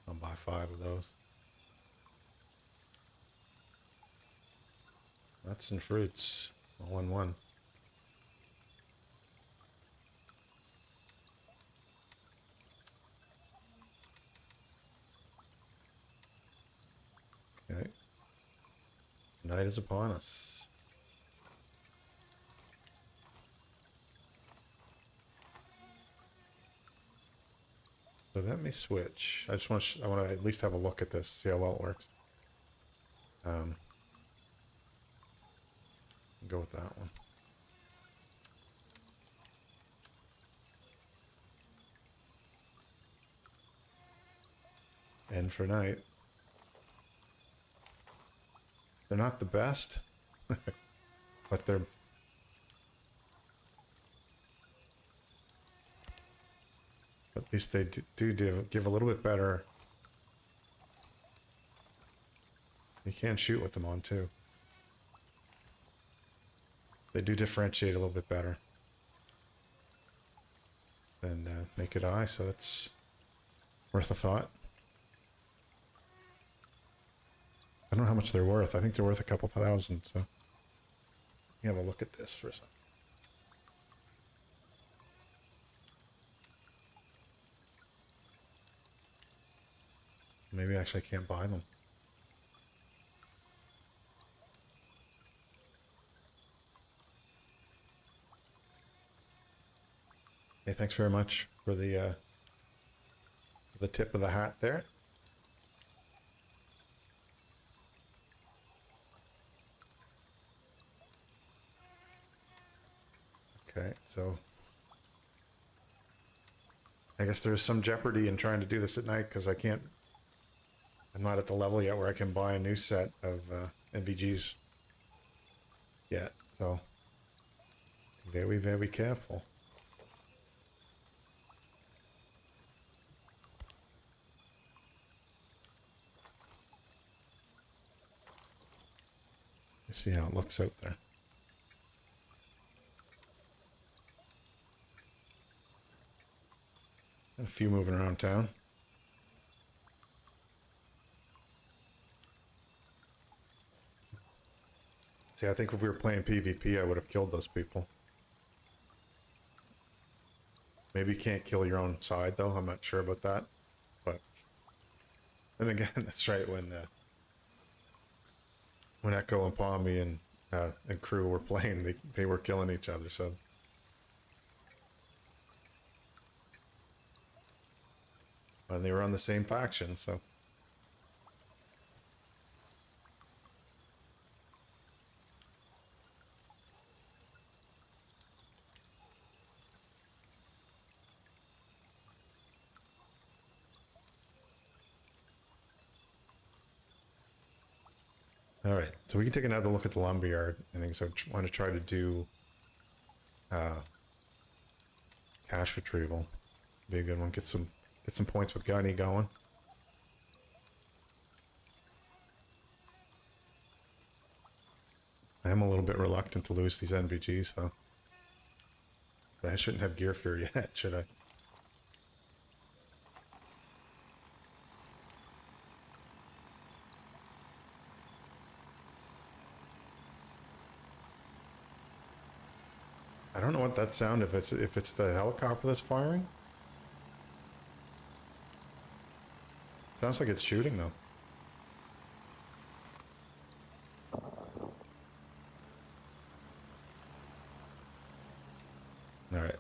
I'll buy 5 of those. Nuts and fruits, all in one. Okay. Night is upon us. So let me switch. I just want to. I want to at least have a look at this, see how well it works. Go with that one. And for night. They're not the best, but they're... At least they do give a little bit better. You can shoot with them on too. They do differentiate a little bit better than naked eye, so it's worth a thought. I don't know how much they're worth. I think they're worth a couple thousand, so let me have a look at this for a second. Maybe actually I can't buy them. Hey, thanks very much for the tip of the hat there. Okay, so I guess there's some jeopardy in trying to do this at night because I'm not at the level yet where I can buy a new set of NVGs yet, so very, very careful. Let's see how it looks out there. Got a few moving around town. See, I think if we were playing PvP, I would have killed those people. Maybe you can't kill your own side, though. I'm not sure about that. But then again, that's right. When Echo and Palmy and crew were playing, they were killing each other. So. And they were on the same faction, so. All right, so we can take another look at the lumberyard. I think so. I want to try to do cash retrieval. Be a good one. Get some points with Gunny going. I am a little bit reluctant to lose these NVGs, though. I shouldn't have gear fear yet, should I? don't know what that sound, if it's the helicopter that's firing. Sounds like it's shooting though. All right.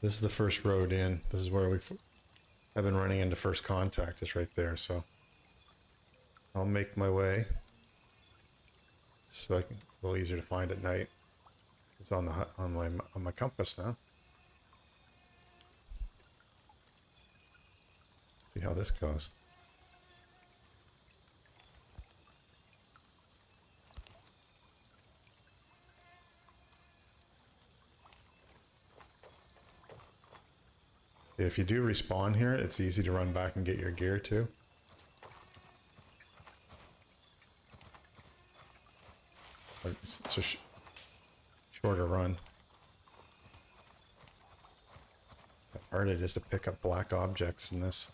This is the first road in. This is where I've been running into first contact. It's right there. So I'll make my way so it's a little easier to find at night. It's on my compass now. See how this goes. If you do respawn here, it's easy to run back and get your gear too. But it's a shorter run. How hard it is to pick up black objects in this.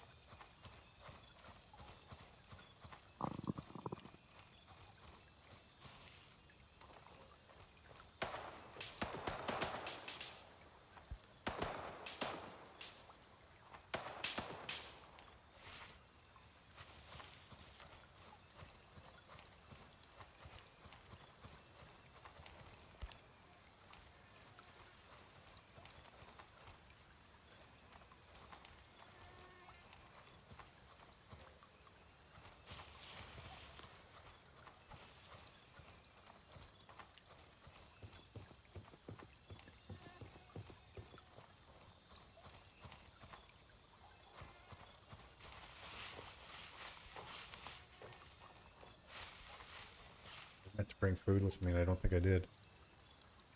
I meant to bring food with me and I don't think I did.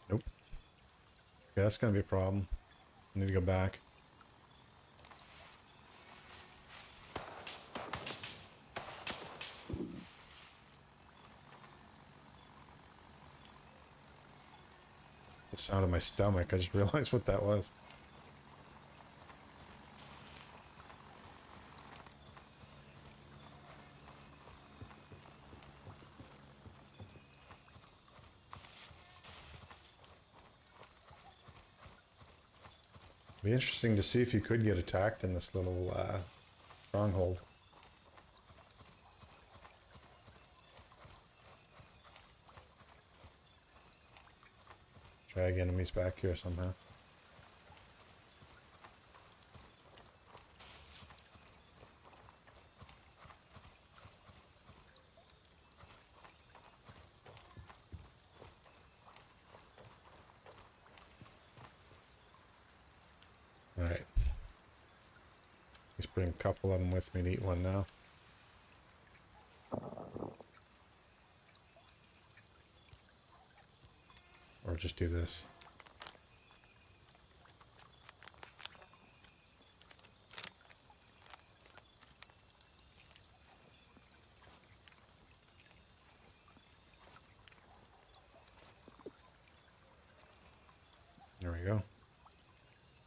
Nope. Okay, that's gonna be a problem. I need to go back. The sound of my stomach, I just realized what that was. Be interesting to see if you could get attacked in this little stronghold. Drag enemies back here somehow. Alright. Just bring a couple of them with me to eat one now. Or just do this. There we go.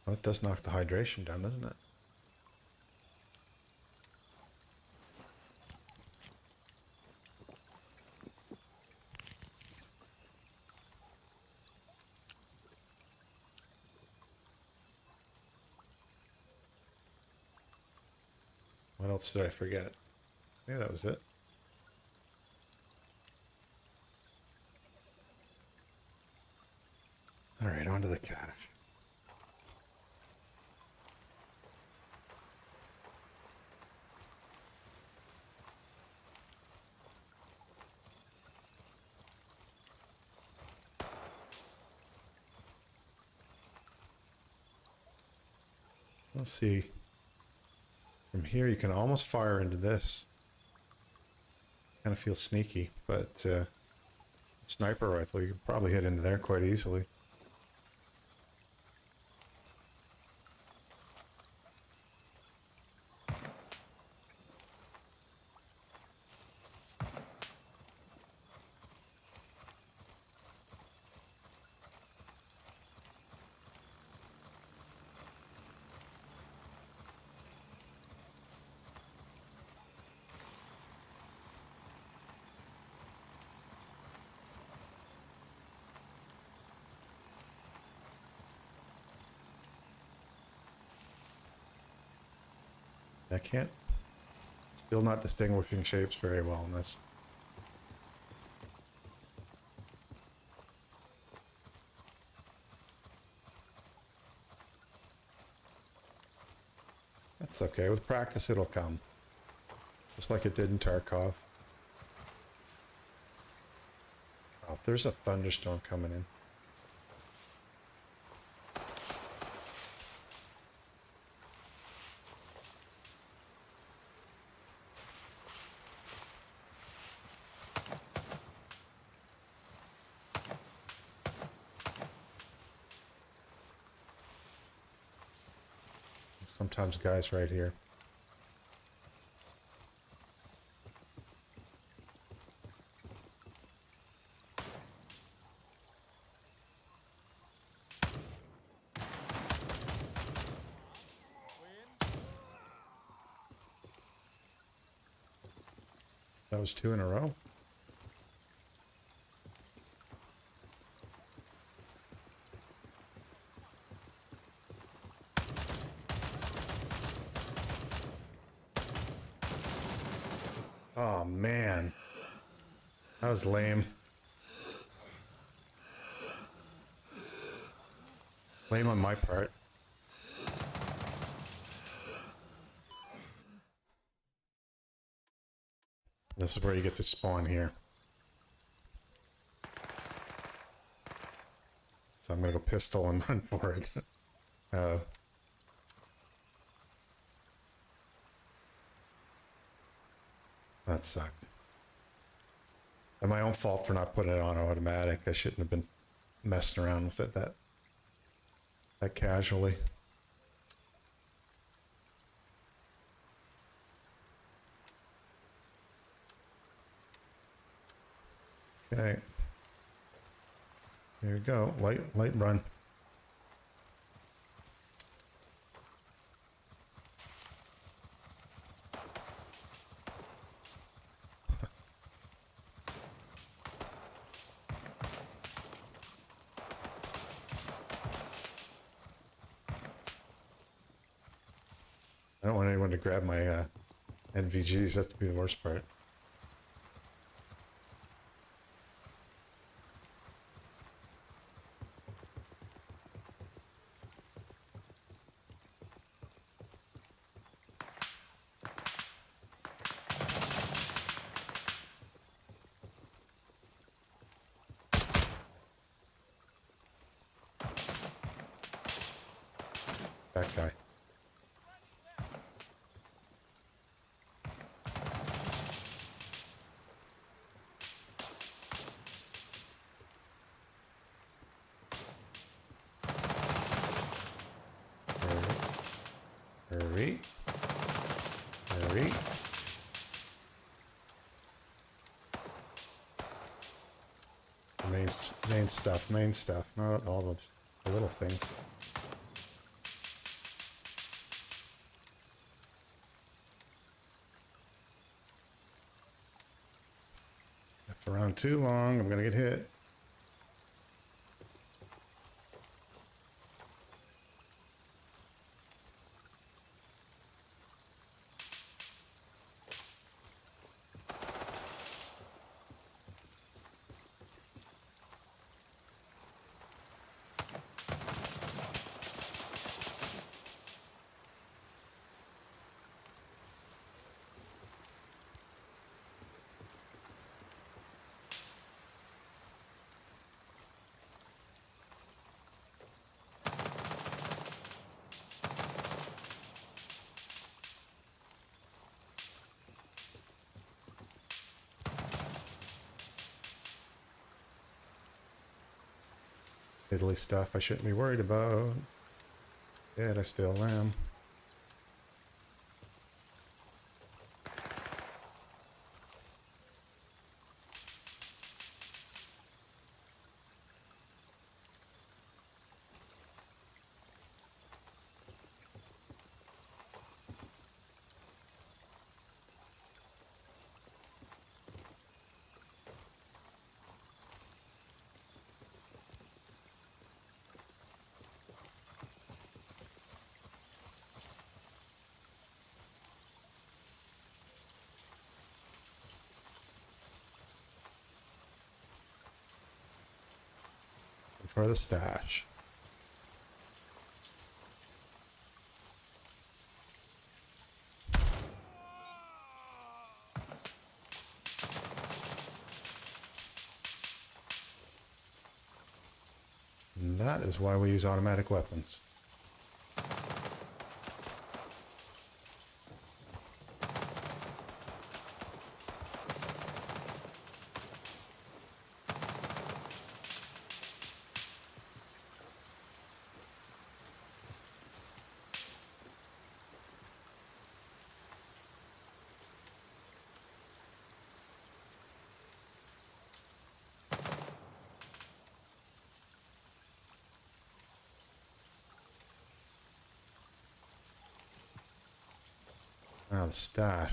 Well, that does knock the hydration down, doesn't it? What else did I forget? Maybe that was it. Alright, on to the cache. Let's see. From here, you can almost fire into this. Kind of feels sneaky, but sniper rifle, you can probably hit into there quite easily. I can't. Still not distinguishing shapes very well in this. That's okay. With practice, it'll come. Just like it did in Tarkov. Oh, there's a thunderstorm coming in. Sometimes guys right here. That was 2 in a row. Oh man, that was lame. Lame on my part. This is where you get to spawn here. So I'm gonna go pistol and run for it. That sucked. And my own fault for not putting it on automatic. I shouldn't have been messing around with it that casually. Okay. There you go. Light run. I don't want anyone to grab my NVGs. That's to be the worst part. That guy. Hurry. Hurry. Main stuff, not all the little things. If around too long, I'm gonna get hit. Fiddly stuff I shouldn't be worried about. Yet I still am. for the stash. And that is why we use automatic weapons. Now the stash.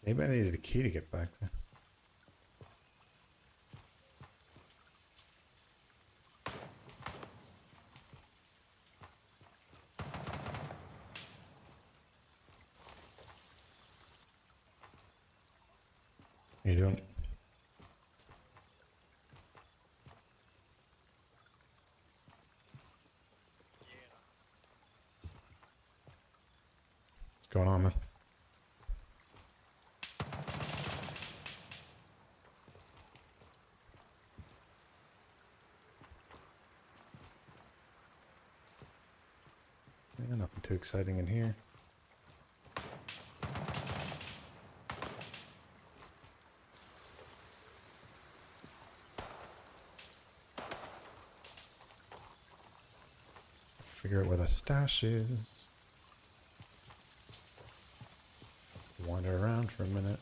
Maybe I needed a key to get back there. You don't. What's going on, man? Yeah, nothing too exciting in here. Figure out where the stash is. Wander around for a minute.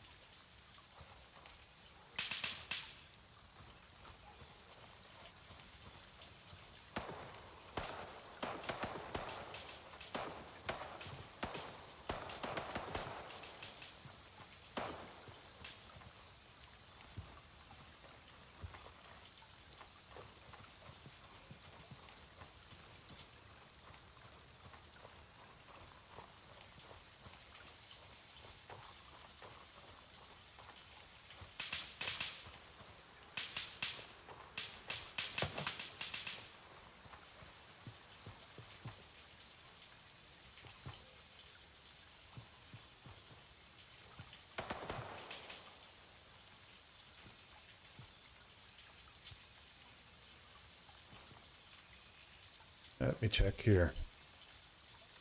Let me check here.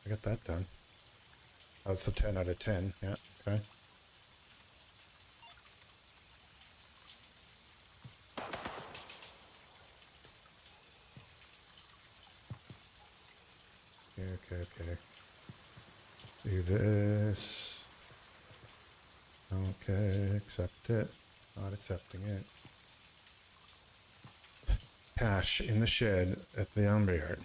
I got that done. That's a 10 out of 10. Yeah, okay. Okay. Do this. Okay, accept it. Not accepting it. Cache in the shed at the lumberyard.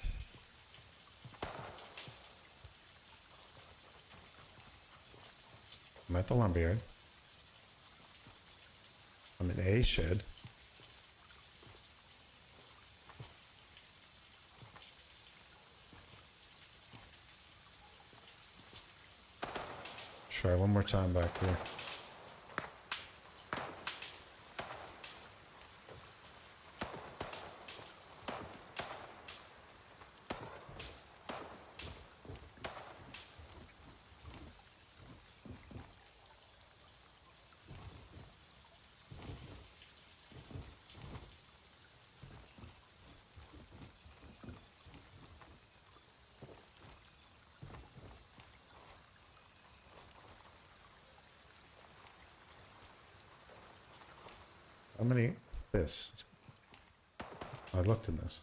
I'm at the lumberyard. I'm in a shed. Try one more time back here. How many? This. I looked in this.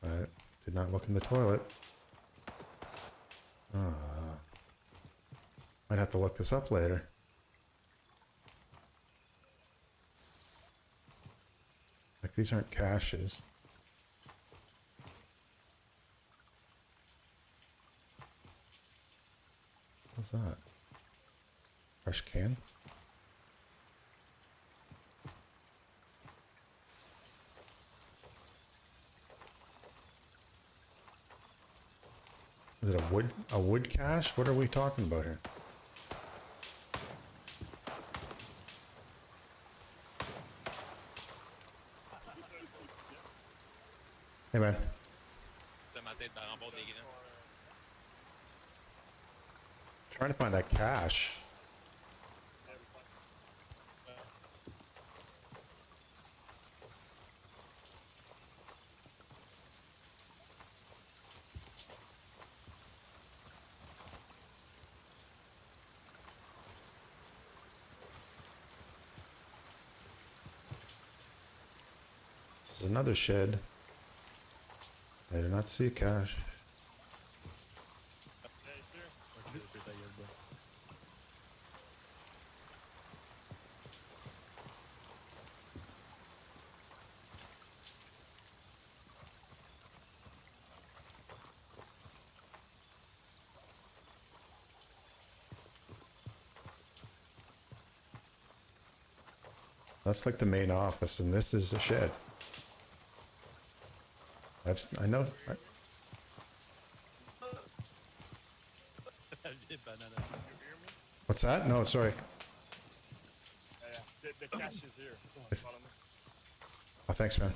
I did not look in the toilet. Might have to look this up later. Like, these aren't caches. What's that? Fresh can? Is it a wood cache? What are we talking about here? Hey man. C'est ma tête, par rapport des grains. Trying to find that cache. This is another shed. I do not see a cache. That's like the main office, and this is a shed. I know. What's that? No, sorry. The cache is here. It's- Follow me. Oh, thanks, man.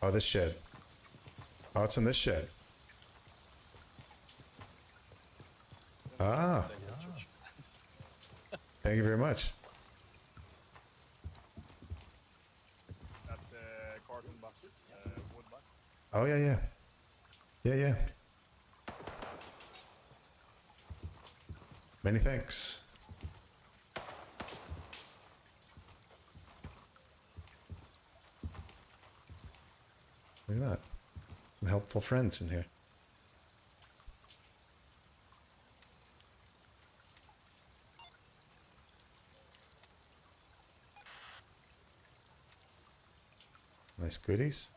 Oh, this shed. Oh, it's in this shed. Ah. Thank you very much. That carton box, wood box. Oh, yeah, yeah. Yeah, yeah. Many thanks. Look at that. Some helpful friends in here. Nice goodies.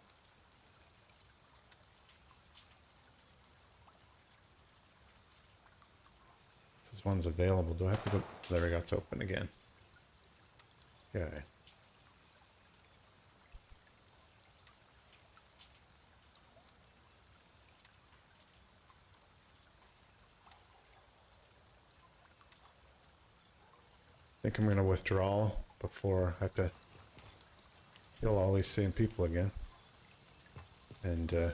This one's available. Do I have to go? There we go. It's open again. Okay. I think I'm going to withdraw before I have to kill all these same people again. And, kind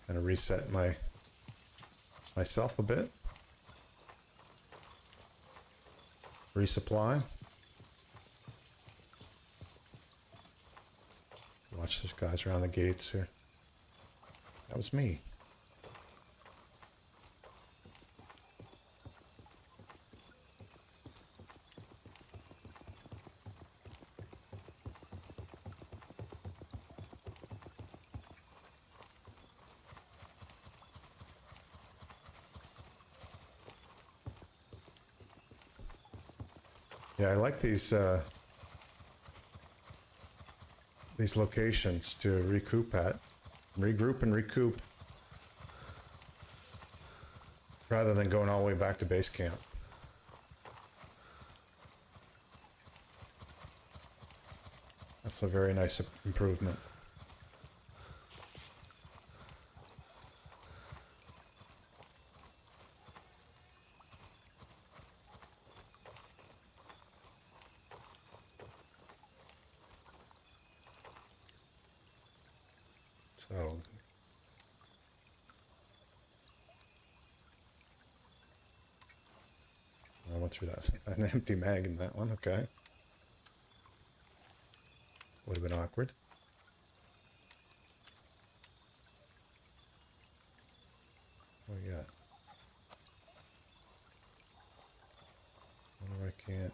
of reset myself a bit. Resupply. Watch these guys around the gates here. That was me. Yeah, I like these locations to recoup at. Regroup and recoup. Rather than going all the way back to base camp. That's a very nice improvement. So I went through that. An empty mag in that one, okay. Would have been awkward. What do we got? Wonder I can't.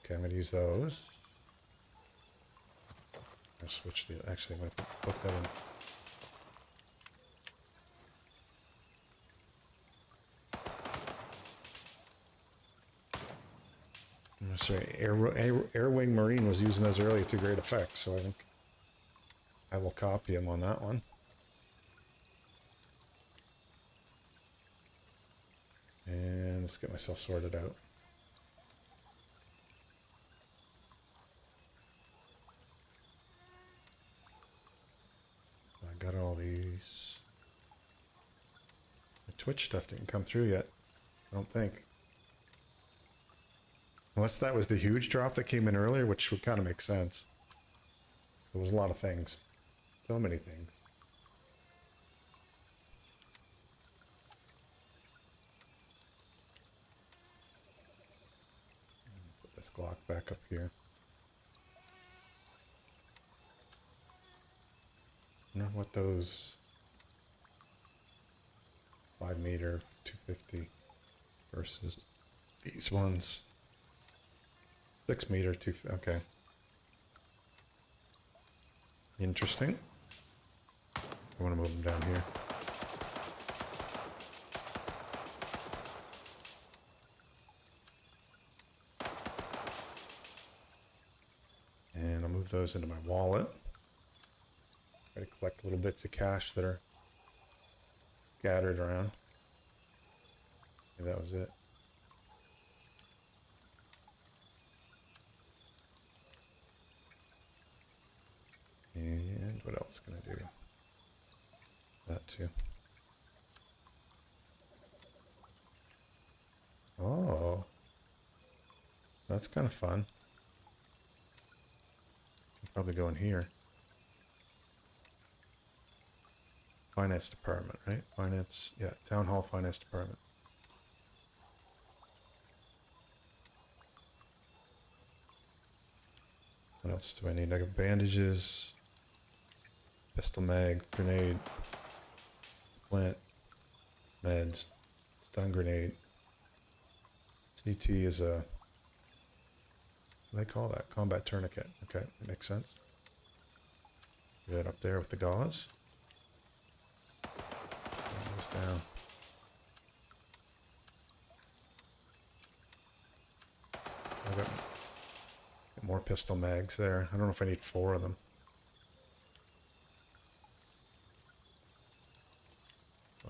Okay, I'm gonna use those. I'll switch the. Actually, I'm gonna put that in. sorry, Air Wing Marine was using those earlier to great effect, so I think I will copy him on that one. And let's get myself sorted out. I got all these. The Twitch stuff didn't come through yet, I don't think. Unless that was the huge drop that came in earlier, which would kind of make sense. There was a lot of things. So many things. Put this Glock back up here. I wonder what those 5 meter 250 versus these ones 6 meter 250. Okay, interesting. I want to move them down here. And I'll move those into my wallet. Try to collect little bits of cash that are scattered around. Maybe that was it. And what else can I do? That too. Oh, that's kind of fun. Can probably go in here. Finance department, right? Finance, yeah, town hall finance department. What else do I need? I got bandages, pistol mag, grenade, plant, meds, stun grenade. CT is a, what do they call that? Combat tourniquet. Okay, that makes sense. Get up there with the gauze. Down. I got more pistol mags there. I don't know if I need 4 of them.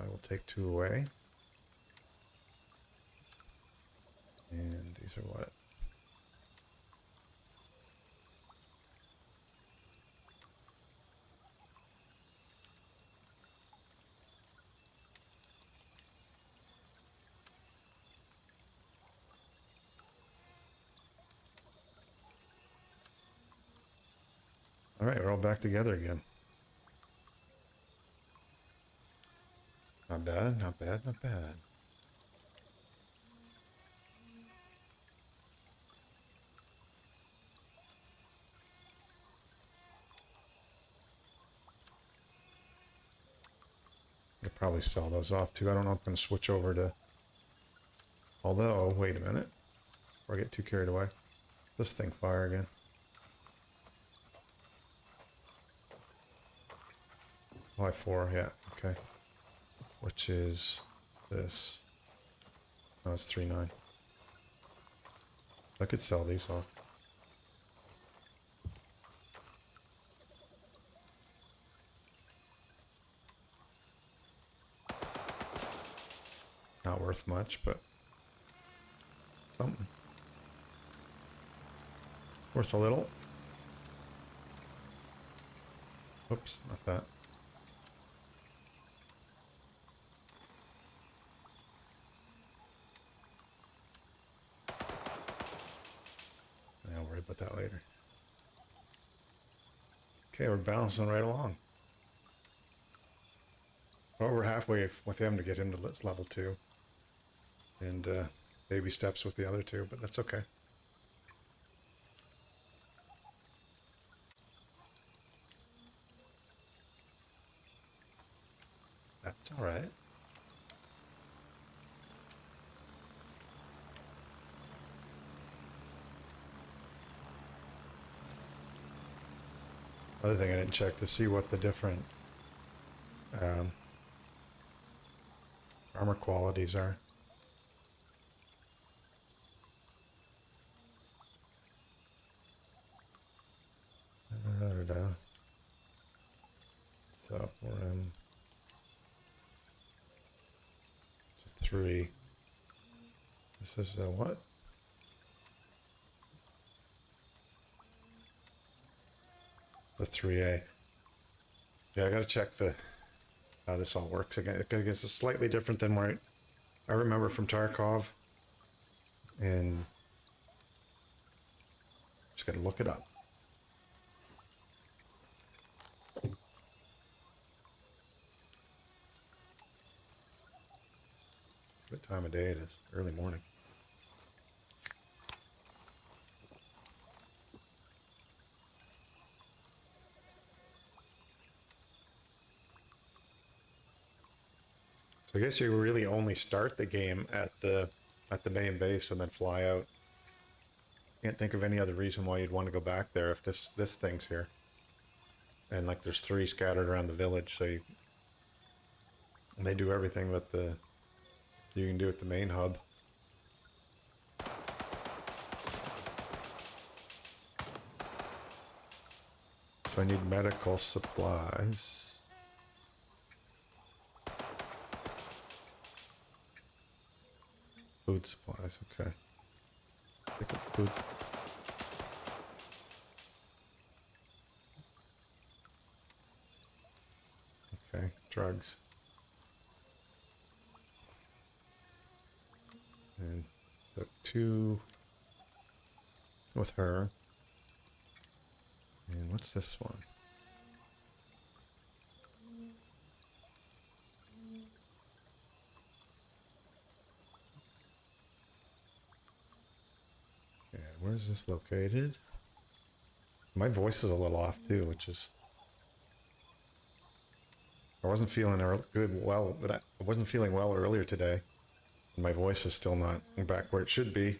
I will take 2 away. And these are what? All right, we're all back together again. Not bad, not bad, not bad. I'll probably sell those off too. I don't know if I'm going to switch over to... Although, wait a minute. Before I get too carried away. This thing fire again. Y4, yeah, okay. Which is this. Oh, it's 3.9. I could sell these off. Not worth much, but something. Worth a little. Oops, not that. I'll worry about that later. Okay, we're bouncing right along. Well, we're halfway with him to get him to level 2. And baby steps with the other 2, but that's okay. That's all right. Other thing I didn't check to see what the different armor qualities are. 4M. Just 3. This is what? The 3A. Yeah, I gotta check how this all works again. I guess it's slightly different than what I remember from Tarkov. And just gotta look it up. What time of day it is? Early morning. So I guess you really only start the game at the main base and then fly out. Can't think of any other reason why you'd want to go back there if this thing's here. And like there's 3 scattered around the village, so and they do everything that you can do at the main hub. So I need medical supplies. Food supplies, okay. Pick up food. Okay, drugs. And so 2 with her. And what's this one? Yeah, where's this located? My voice is a little off too, which is... I wasn't feeling I wasn't feeling well earlier today. And my voice is still not back where it should be.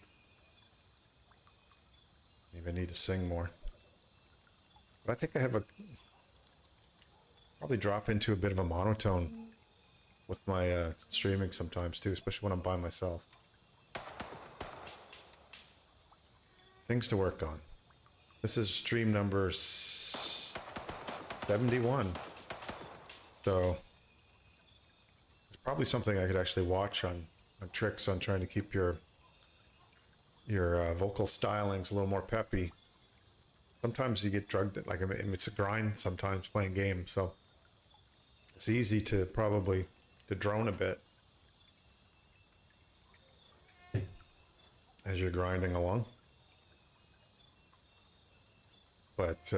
Maybe I need to sing more. But I think I have probably drop into a bit of a monotone with my streaming sometimes too, especially when I'm by myself. Things to work on. This is stream number 71. So it's probably something I could actually watch on tricks on trying to keep your vocal stylings a little more peppy. Sometimes you get drugged, like, I mean, it's a grind sometimes playing games, so it's easy to probably to drone a bit as you're grinding along. But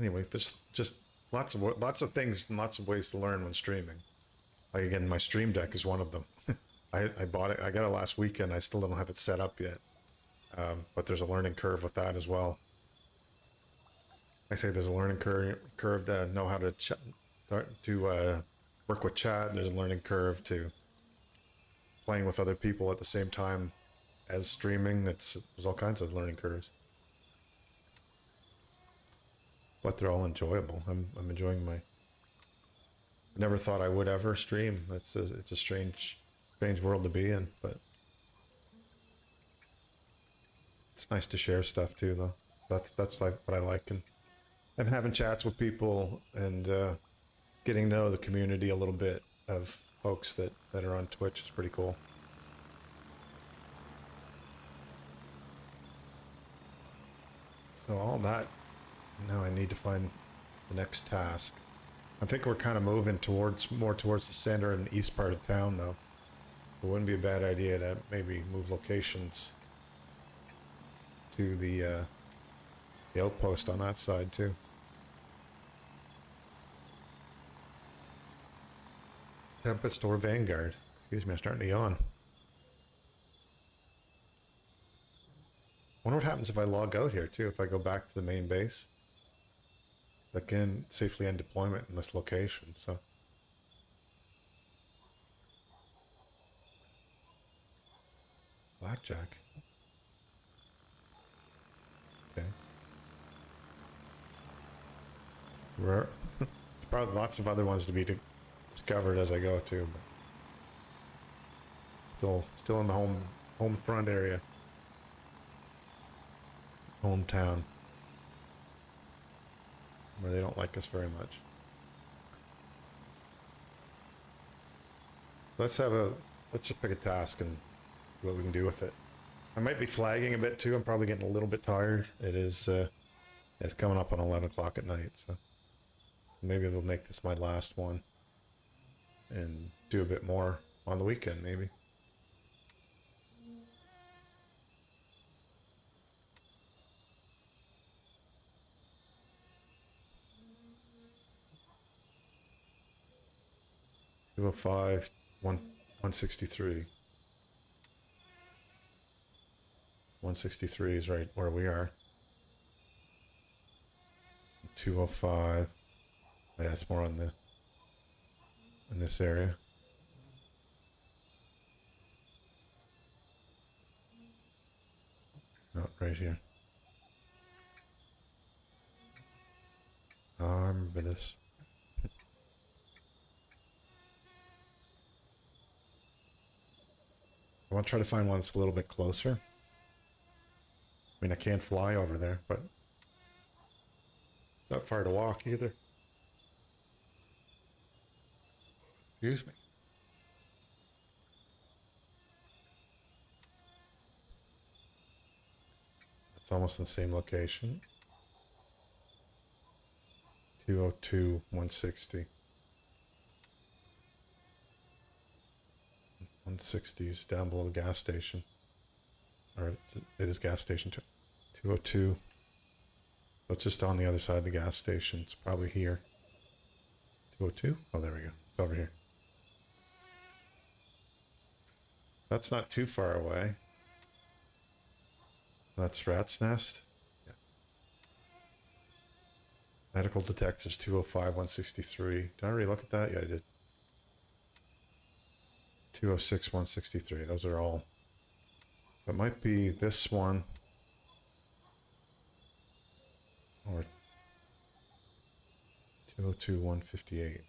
anyway, there's just lots of things and lots of ways to learn when streaming. Like, again, my Stream Deck is one of them. I bought it. I got it last weekend. I still don't have it set up yet. But there's a learning curve with that as well. I say there's a learning curve to know how to work with chat. There's a learning curve to playing with other people at the same time as streaming. There's all kinds of learning curves. But they're all enjoyable. I'm enjoying my... Never thought I would ever stream. It's a strange world to be in, but it's nice to share stuff too, though. That's like what I like, and having chats with people and getting to know the community a little bit of folks that are on Twitch is pretty cool. So all that, now I need to find the next task. I think we're kind of moving more towards the center and east part of town, though. It wouldn't be a bad idea to maybe move locations to the outpost on that side too. Tempest or Vanguard. Excuse me, I'm starting to yawn. Wonder what happens if I log out here too, if I go back to the main base. I can safely end deployment in this location, so. Blackjack. Okay. There's probably lots of other ones to be discovered as I go too, but still in the home front area. Hometown. where they don't like us very much. Let's just pick a task and see what we can do with it. I might be flagging a bit too. I'm probably getting a little bit tired. It is, it's coming up on 11 o'clock at night, so maybe they'll make this my last one and do a bit more on the weekend, maybe. Two oh five, 163. 163 is right where we are. 205. Yeah, it's more on the in this area. No, right here. Oh, I remember this. I want to try to find one that's a little bit closer. I mean, I can't fly over there, but not far to walk either. Excuse me. It's almost in the same location. 202, 160. 160 is down below the gas station. Or it is gas station 202. So it's just on the other side of the gas station. It's probably here. 202? Oh, there we go. It's over here. That's not too far away. That's Rat's Nest. Yeah. Medical detectives 205, 163. Did I already look at that? Yeah, I did. 206, 163. Those are all. It might be this one. Or 202, 158.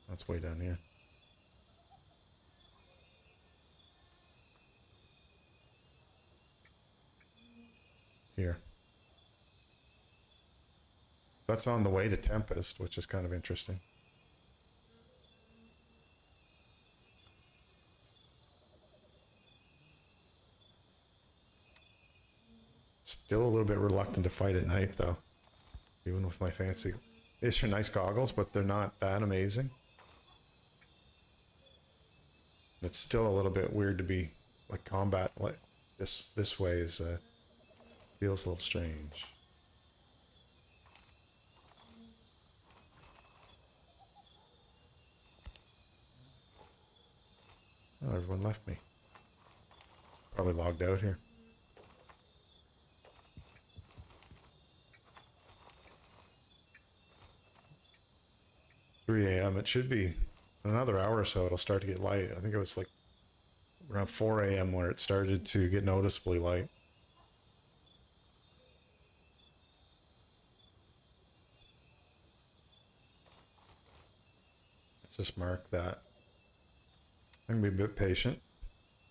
That's way down here. Here. That's on the way to Tempest, which is kind of interesting. Still a little bit reluctant to fight at night, though. Even with my fancy... These are nice goggles, but they're not that amazing. It's still a little bit weird to be like combat like this way is feels a little strange. Oh, everyone left me. Probably logged out here. 3 a.m. It should be in another hour or so. It'll start to get light. I think it was like around 4 a.m. where it started to get noticeably light. Let's just mark that. I'm gonna be a bit patient.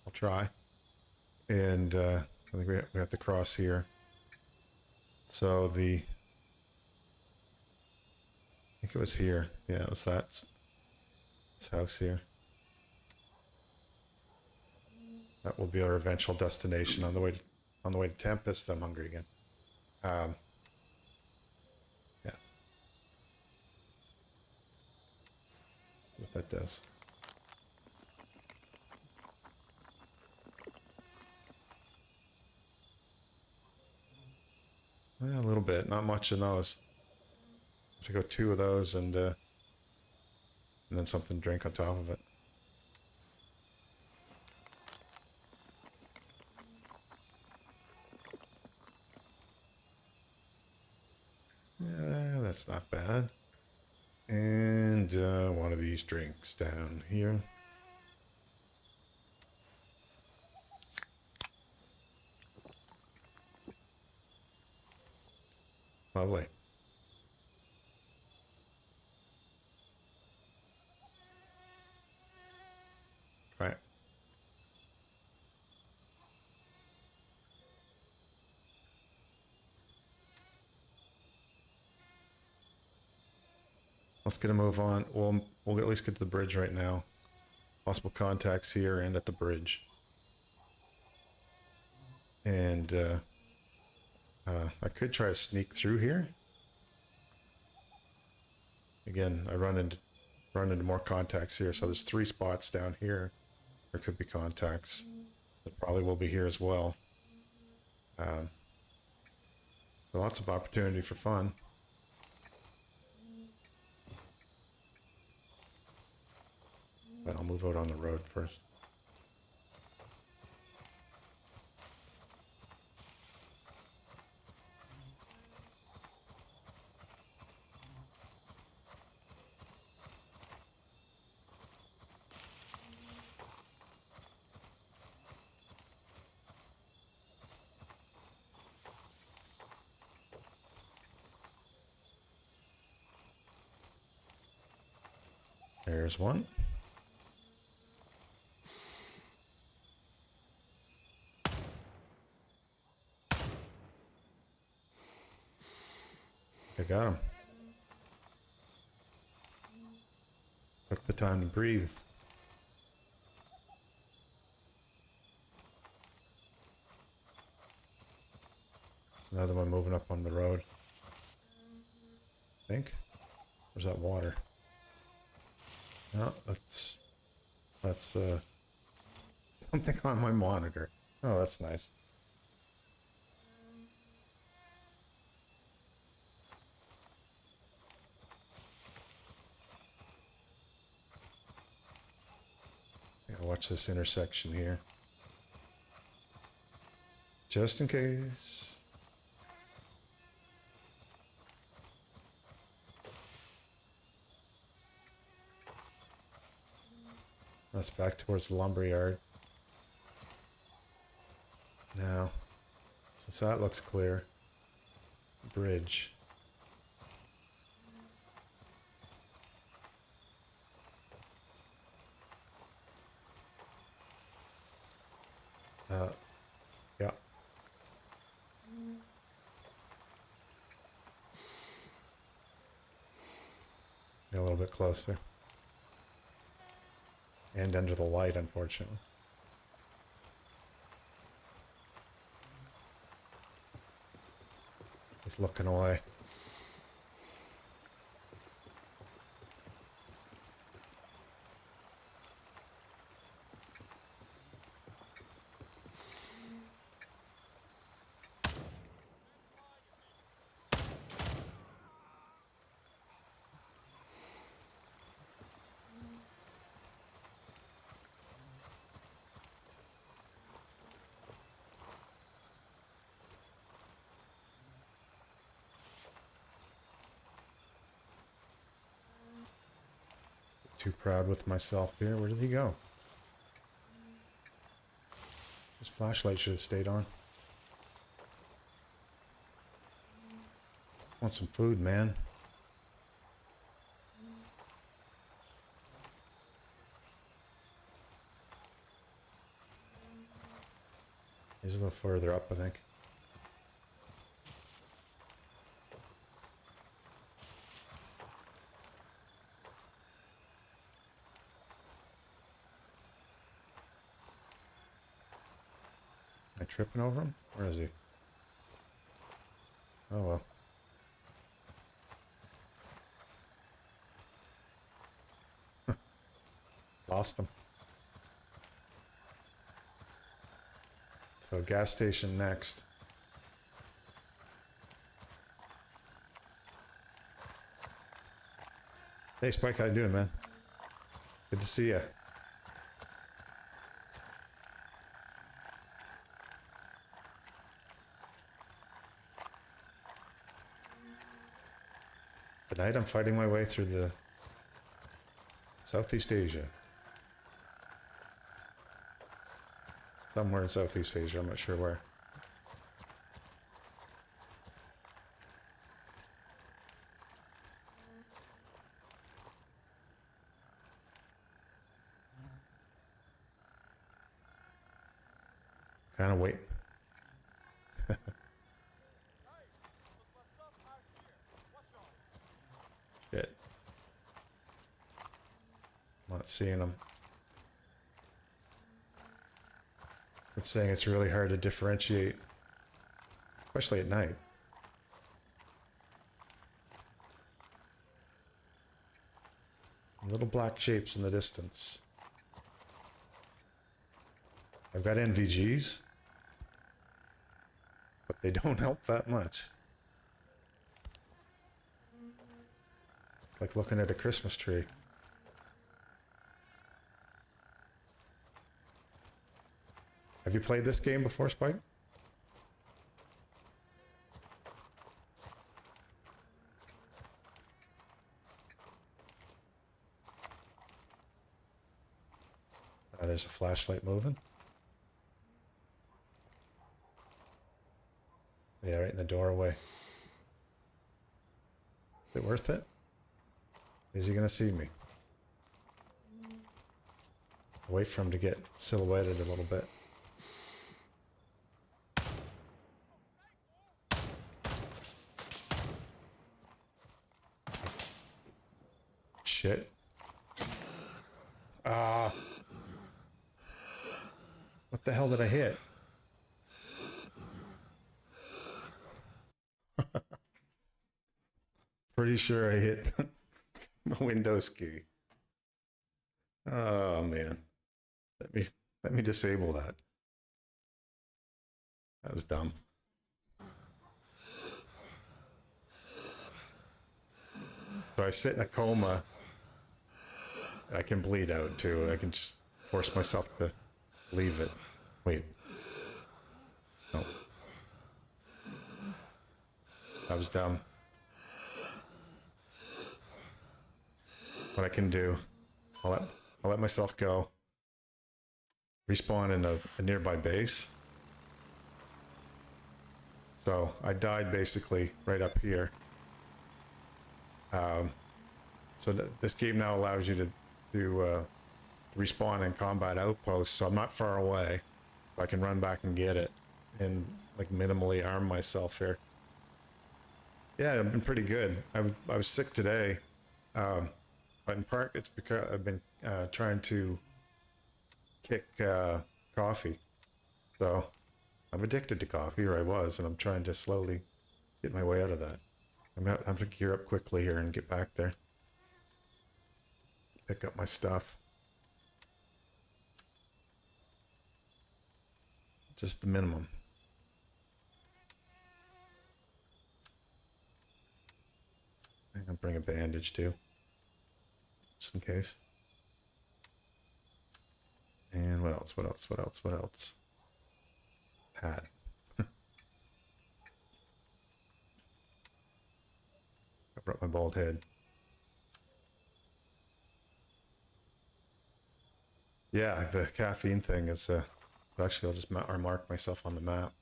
I'll try. And I think we have to cross here. So I think it was here. Yeah, it was this house here. That will be our eventual destination on the way to Tempest. I'm hungry again. Yeah. What that does. Yeah, a little bit, not much in those. Have to go 2 of those and then something to drink on top of it. Yeah, that's not bad. And one of these drinks down here. Lovely. Right. Let's get a move on. We'll at least get to the bridge right now. Possible contacts here and at the bridge. And I could try to sneak through here. Again, I run into more contacts here. So there's 3 spots down here. There could be contacts. There probably will be here as well. Lots of opportunity for fun. But I'll move out on the road first. There's one. I got him. Took the time to breathe. There's another one moving up on the road. I think. Where's that water? No, that's something on my monitor. Oh, that's nice. Yeah, watch this intersection here. Just in case. That's back towards the lumberyard. Now, since that looks clear, bridge. Yeah. Get a little bit closer. And under the light, unfortunately. Just looking away. Too proud with myself here. Where did he go? His flashlight should have stayed on. Want some food, man. He's a little further up, I think. Am I tripping over him? Where is he? Oh well. Lost him. So gas station next. Hey Spike, how you doing, man? Good to see you. Tonight I'm fighting my way through the Southeast Asia. Somewhere in Southeast Asia, I'm not sure where. Kind of wait. Shit. seeing them. It's saying it's really hard to differentiate, especially at night. Little black shapes in the distance. I've got NVGs, but they don't help that much. It's like looking at a Christmas tree. Have you played this game before, Spike? There's a flashlight moving. Yeah, right in the doorway. Is it worth it? Is he gonna see me? I'll wait for him to get silhouetted a little bit. Shit. What the hell did I hit? Pretty sure I hit the Windows key. Oh man. Let me disable that. That was dumb. So I sit in a coma. I can bleed out too. I can just force myself to leave it. Wait. No. That was dumb. What I can do, I'll let myself go. Respawn in a nearby base. So I died basically right up here. So this game now allows you to respawn in combat outposts, so I'm not far away. So I can run back and get it and like minimally arm myself here. Yeah, I've been pretty good. I was sick today, but in part it's because I've been trying to kick coffee. So I'm addicted to coffee, or I was, and I'm trying to slowly get my way out of that. I'm gonna have to gear up quickly here and get back there. Pick up my stuff. Just the minimum. I'm gonna bring a bandage too, just in case. And what else? What else? What else? What else? Pad. I brought my bald head. Yeah, the caffeine thing is actually I'll just mark myself on the map.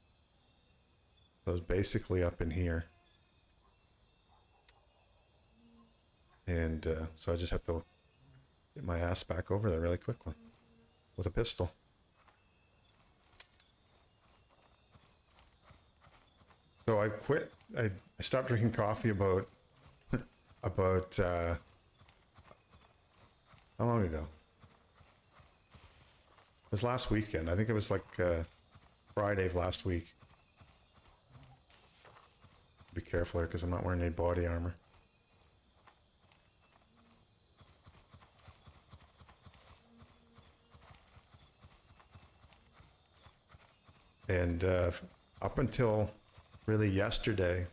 So it's basically up in here. And so I just have to get my ass back over there really quickly with a pistol. So I quit. I stopped drinking coffee about how long ago? It was last weekend. I think it was like Friday of last week. Be careful here because I'm not wearing any body armor. And up until really yesterday,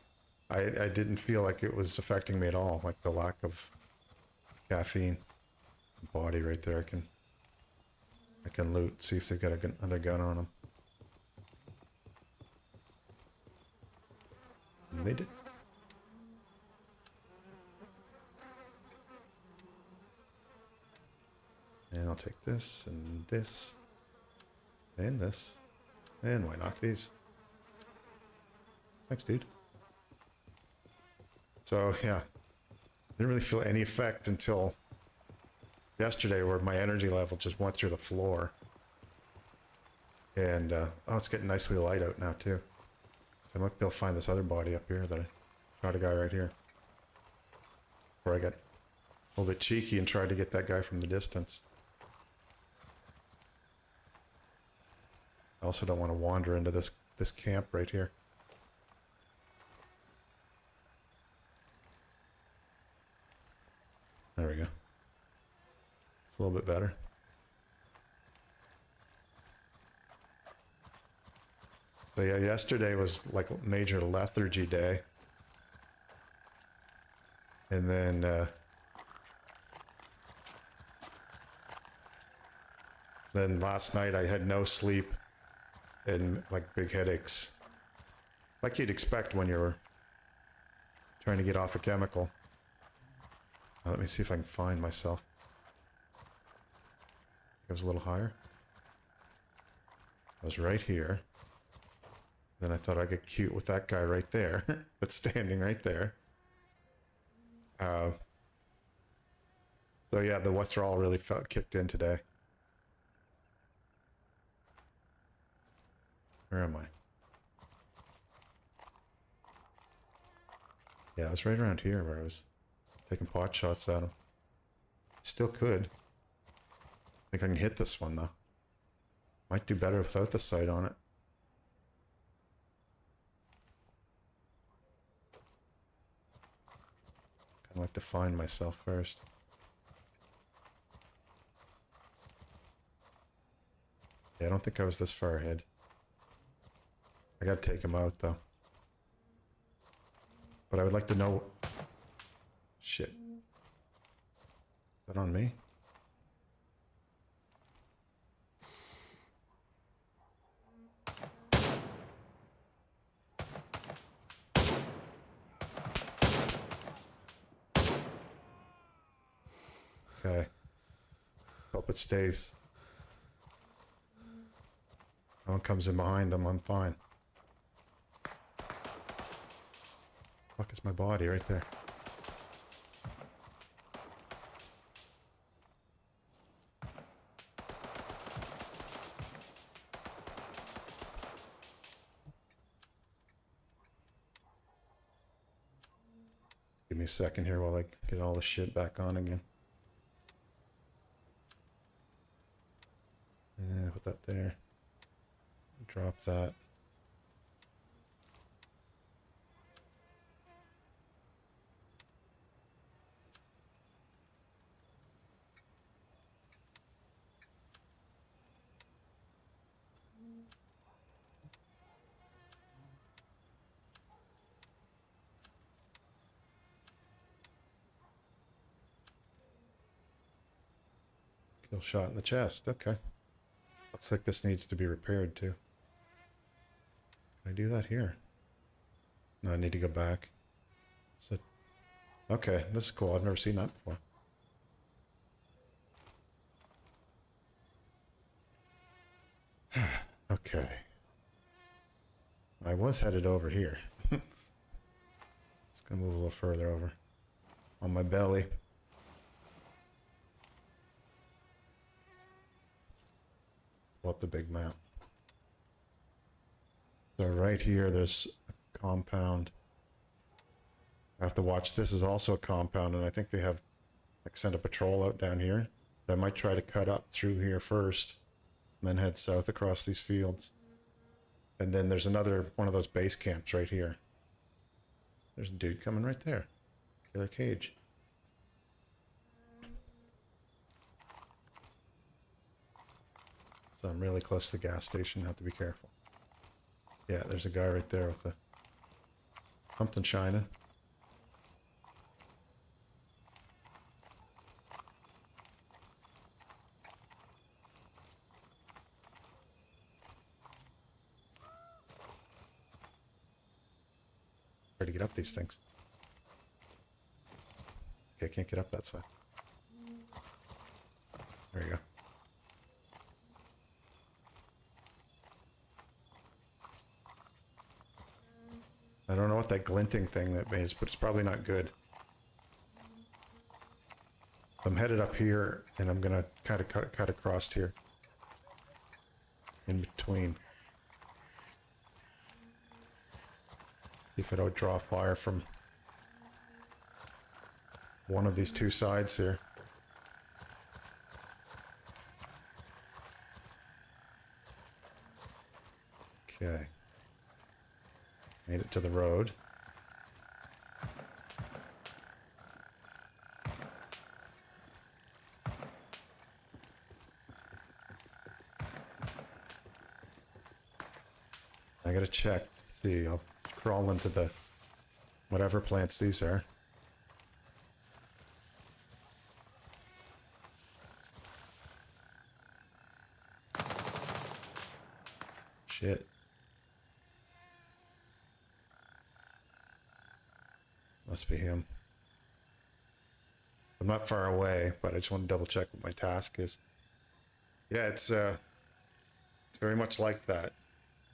I didn't feel like it was affecting me at all, like the lack of caffeine. Body right there, I can loot, see if they've got another gun on them. And they did. And I'll take this, and this, and this. And why not these? Thanks, dude. So, yeah. Didn't really feel any effect until yesterday, where my energy level just went through the floor. And, oh, it's getting nicely light out now, too. So I might be able to find this other body up here that I shot a guy right here. Before I got A little bit cheeky and tried to get that guy from the distance. I also don't want to wander into this camp right here. There we go. It's a little bit better. So yeah, yesterday was like a major lethargy day. And then last night I had no sleep and like big headaches. Like you'd expect when you're trying to get off a chemical. Let me see if I can find myself. It was a little higher. I was right here. Then I thought I'd get cute with that guy right there. That's standing right there. So yeah, the withdrawal really kicked in today. Where am I? Yeah, I was right around here where I was taking pot shots at him. Still could. I think I can hit this one though. Might do better without the sight on it. I'd like to find myself first. Yeah, I don't think I was this far ahead. I gotta take him out though. But I would like to know... Shit. Is that on me? Okay. Hope it stays. No one comes in behind him, I'm fine. Fuck, is my body right there. Give me a second here while I get all the shit back on again. Yeah, put that there. Drop that. Kill shot in the chest. Okay. Looks like this needs to be repaired too. Can I do that here? No, I need to go back. So, okay, this is cool. I've never seen that before. Okay. I was headed over here. Just gonna move a little further over. On my belly. Pull up the big map. So right here, there's a compound. I have to watch. This is also a compound, and I think they have, like, sent a patrol out down here. I might try to cut up through here first, and then head south across these fields. And then there's another one of those base camps right here. There's a dude coming right there. Killer cage. So I'm really close to the gas station. Have to be careful. Yeah, there's a guy right there with the something shining. Hard to get up these things. Okay, I can't get up that side. There you go. I don't know what that glinting thing that means, but it's probably not good. I'm headed up here, and I'm gonna kind of cut across here. In between. See if I don't draw fire from one of these two sides here. Okay. Made it to the road. I gotta check. See, I'll crawl into the whatever plants these are. Shit. Must be him. I'm not far away, but I just want to double check what my task is. Yeah, it's very much like that.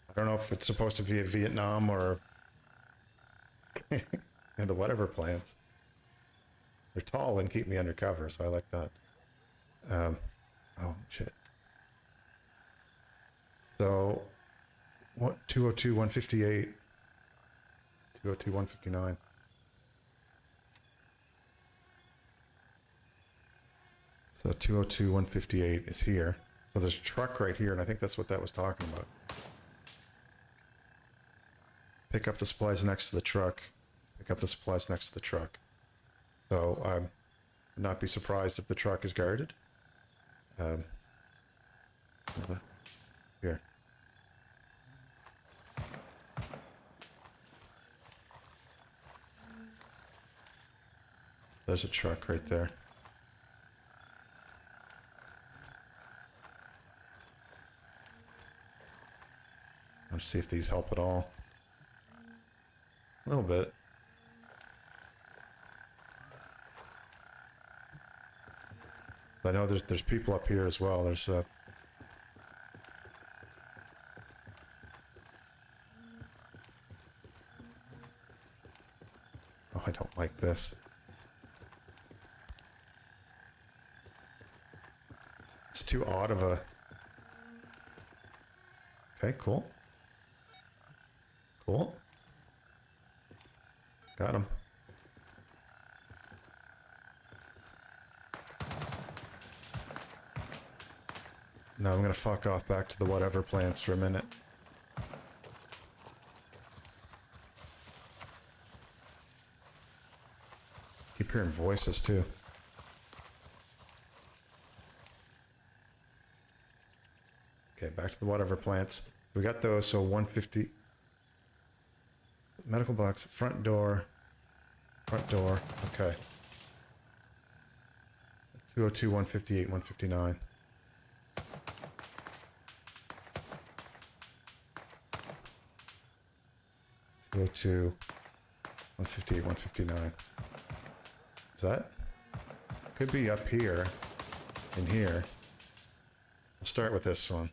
I don't know if it's supposed to be a Vietnam or and the whatever plants. They're tall and keep me undercover, so I like that. Oh shit. So what 202 158 202 159. So 202 158 is here. So there's a truck right here, and I think that's what that was talking about. Pick up the supplies next to the truck. Pick up the supplies next to the truck. So I would not be surprised if the truck is guarded. Here. There's a truck right there. Let's see if these help at all. A little bit. I know there's people up here as well. There's oh, I don't like this. It's too odd of a... Okay, cool. Cool. Got him. Now I'm gonna fuck off back to the whatever plants for a minute. Keep hearing voices too. Okay, back to the whatever plants. We got those, so 150. Medical box, front door, okay. 202, 158, 159. 202, 158, 159. Is that? Could be up here, in here. I'll start with this one.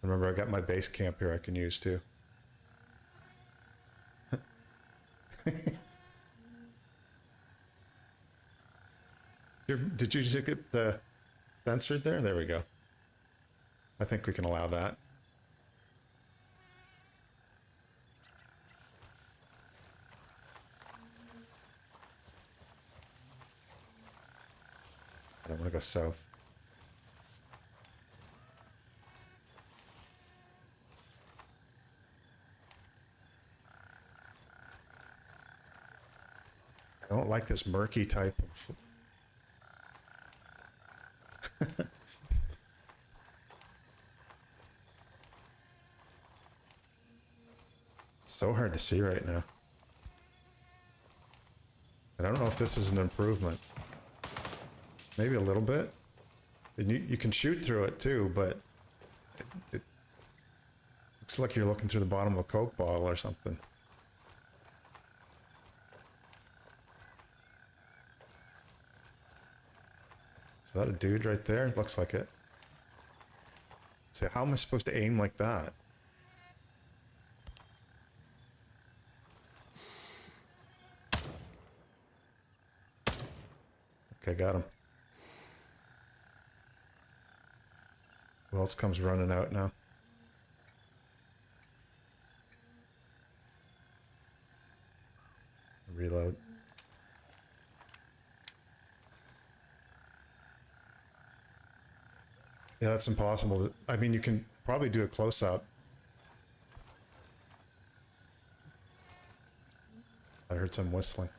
Remember, I got my base camp here I can use too. Did you just get the censored there? There we go. I think we can allow that. I don't want to go south. I don't like this murky type of... It's so hard to see right now. And I don't know if this is an improvement. Maybe a little bit. And you can shoot through it too, but it looks like you're looking through the bottom of a Coke bottle or something. Is that a dude right there? Looks like it. So how am I supposed to aim like that? Okay, got him. Who else comes running out now? Reload. Yeah, that's impossible. I mean, you can probably do a close up. I heard some whistling.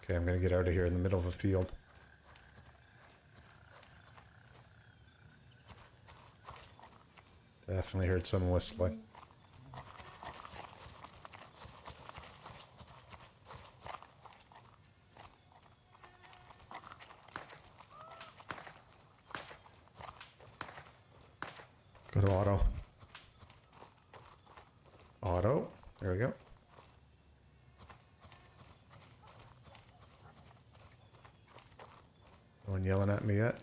Okay, I'm gonna get out of here in the middle of a field. Definitely heard some whistling. Go to auto. Auto. There we go. No one yelling at me yet.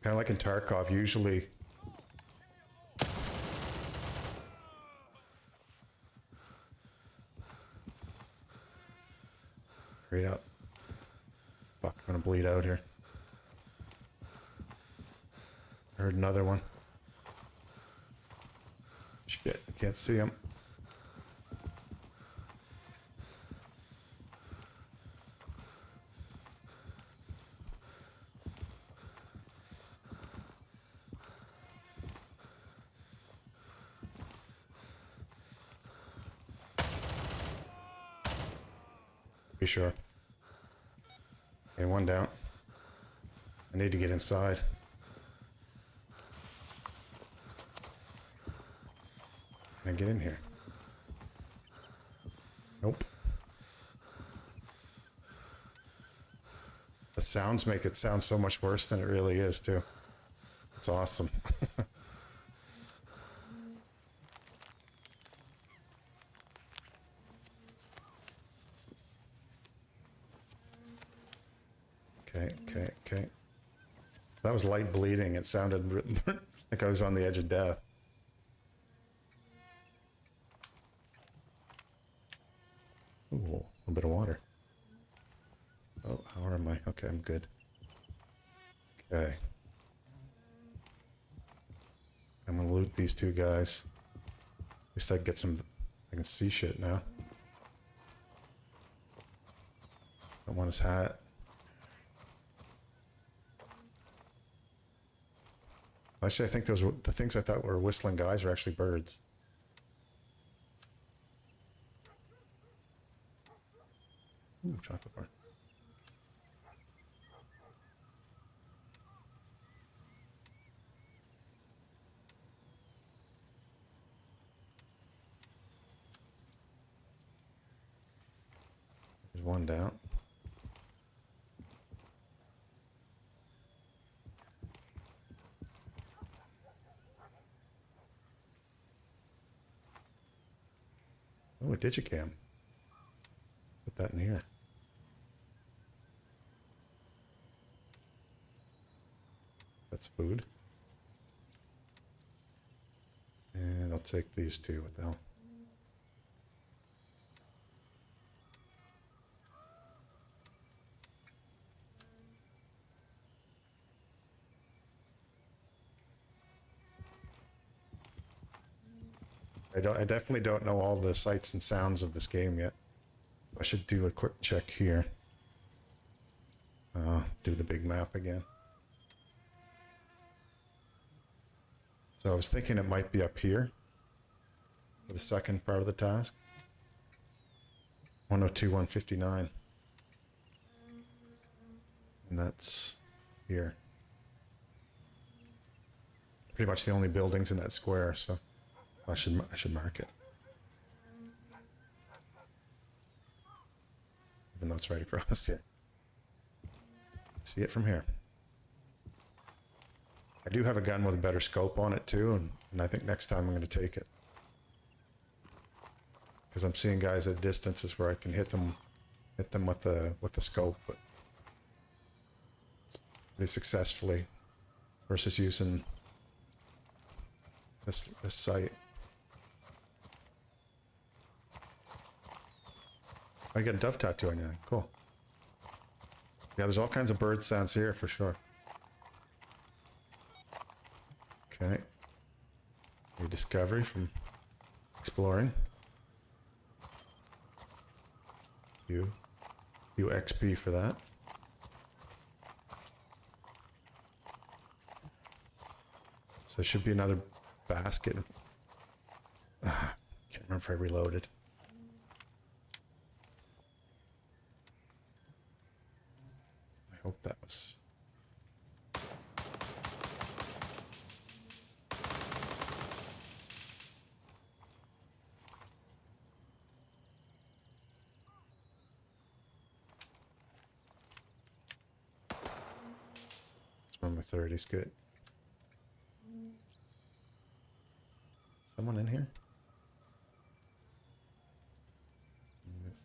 Kind of like in Tarkov, usually. Hurry up. Fuck, I'm gonna bleed out here. I heard another one. Shit, I can't see him. Be sure. Okay, one down. I need to get inside. Can I get in here? Nope. The sounds make it sound so much worse than it really is, too. It's awesome. Okay. That was light bleeding. It sounded like I was on the edge of death. Ooh, a little bit of water. Oh, how am I? Okay, I'm good. Okay. I'm gonna loot these two guys. At least I can get some... I can see shit now. Don't want his hat. Actually, I think those were the things I thought were whistling guys are actually birds. Ooh, chocolate bar. There's one down. Oh, a digicam. Put that in here. That's food. And I'll take these two. What the hell? I definitely don't know all the sights and sounds of this game yet. I should do a quick check here. Do the big map again. So I was thinking it might be up here for the second part of the task. 102, 159. And that's here. Pretty much the only buildings in that square, so I should mark it. Even though it's right across here. See it from here. I do have a gun with a better scope on it too, and I think next time I'm going to take it. Because I'm seeing guys at distances where I can hit them with the scope, but pretty successfully versus using this sight. I got a dove tattoo on you. Cool. Yeah, there's all kinds of bird sounds here for sure. Okay. A discovery from exploring. You XP for that. So there should be another basket. Can't remember if I reloaded. I hope that was. My 30's good. Someone in here?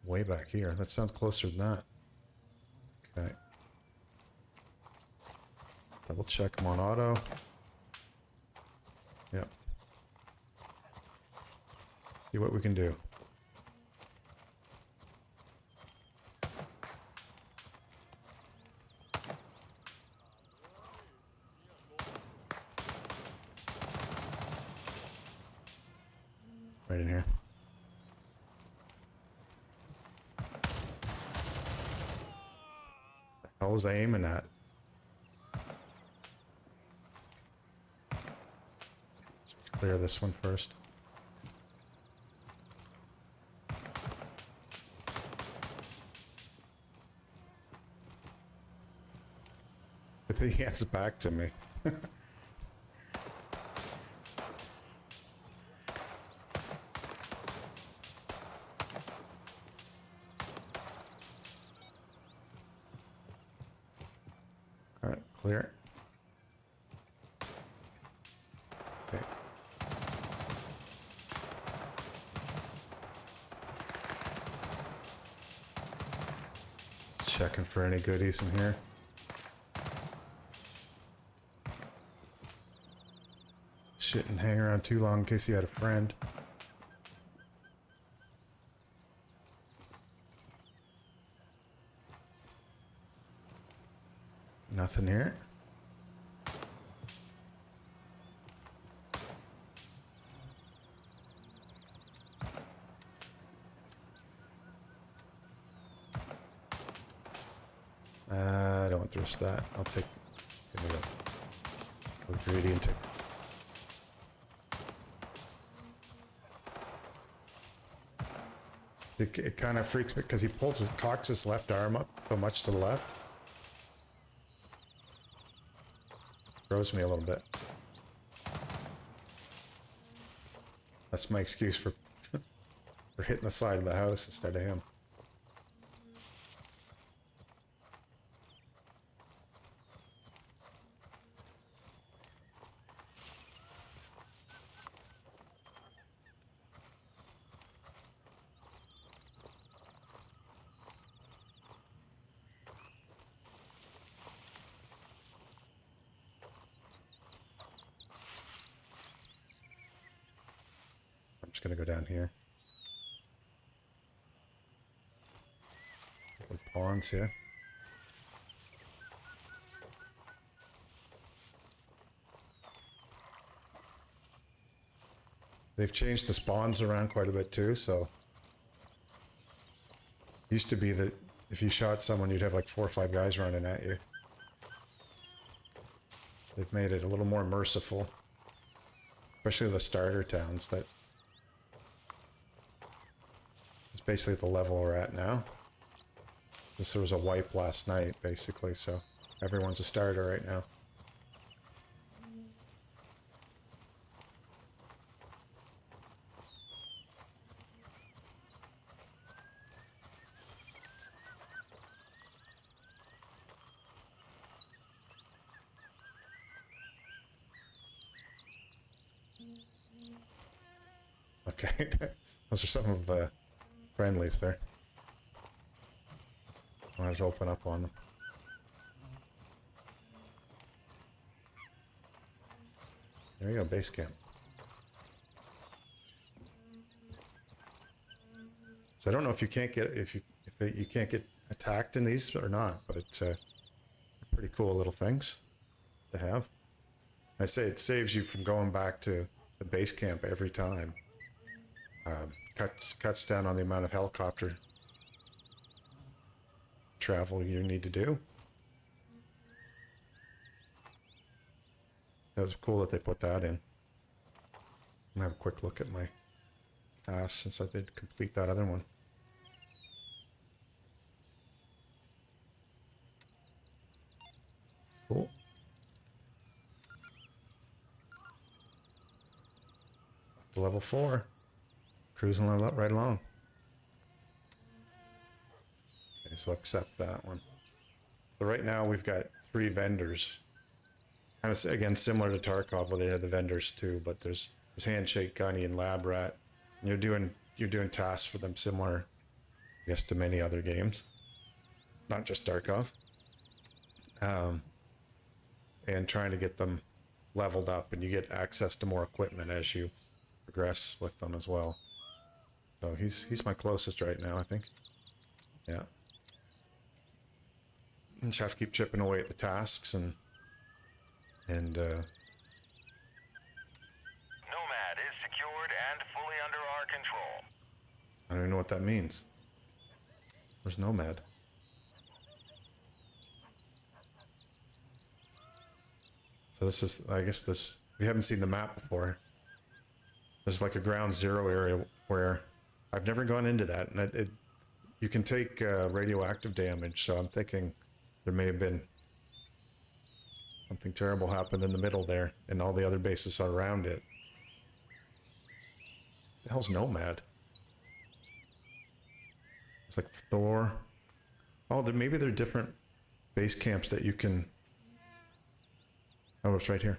Way back here. That sounds closer than that. Okay. Double check them on auto. Yep. See what we can do. Right in here. The hell was I aiming at? Let's clear this one first. I think he has it back to me. Alright, clear. Okay. Checking for any goodies in here. Shouldn't hang around too long in case you had a friend. Nothing here. I don't want to risk that. I'll take. Give me a greedy and take. It kind of freaks me because he cocks his left arm up so much to the left. Throws me a little bit. That's my excuse for for hitting the side of the house instead of him. I'm just gonna go down here. Some pawns here. They've changed the spawns around quite a bit too, so used to be that if you shot someone you'd have like 4 or 5 guys running at you. They've made it a little more merciful, especially the starter towns. That is basically the level we're at now. This was a wipe last night basically, so everyone's a starter right now. Okay, those are some of the friendlies there. I want to open up on them. There you go, base camp. So I don't know if you can't get if you can't get attacked in these or not, but it's pretty cool little things to have. I say it saves you from going back to the base camp every time. Cuts down on the amount of helicopter travel you need to do. That was cool that they put that in. I'm gonna have a quick look at my task since I did complete that other one. Cool. Level 4. Cruising right along. Okay, so accept that one. So right now we've got 3 vendors. Kind of, again, similar to Tarkov, where they had the vendors too, but there's Handshake, Gunny, and Lab Rat. And you're doing tasks for them similar, I guess, to many other games, not just Tarkov. And trying to get them leveled up, and you get access to more equipment as you progress with them as well. So he's my closest right now, I think. Yeah. And just have to keep chipping away at the tasks and Nomad is secured and fully under our control. I don't even know what that means. Where's Nomad? So this is, I guess this, we haven't seen the map before. There's like a ground zero area where I've never gone into that, and you can take radioactive damage, so I'm thinking there may have been something terrible happened in the middle there, and all the other bases are around it. The hell's Nomad? It's like Thor. Oh, maybe they're different base camps that you can... Oh, it's right here.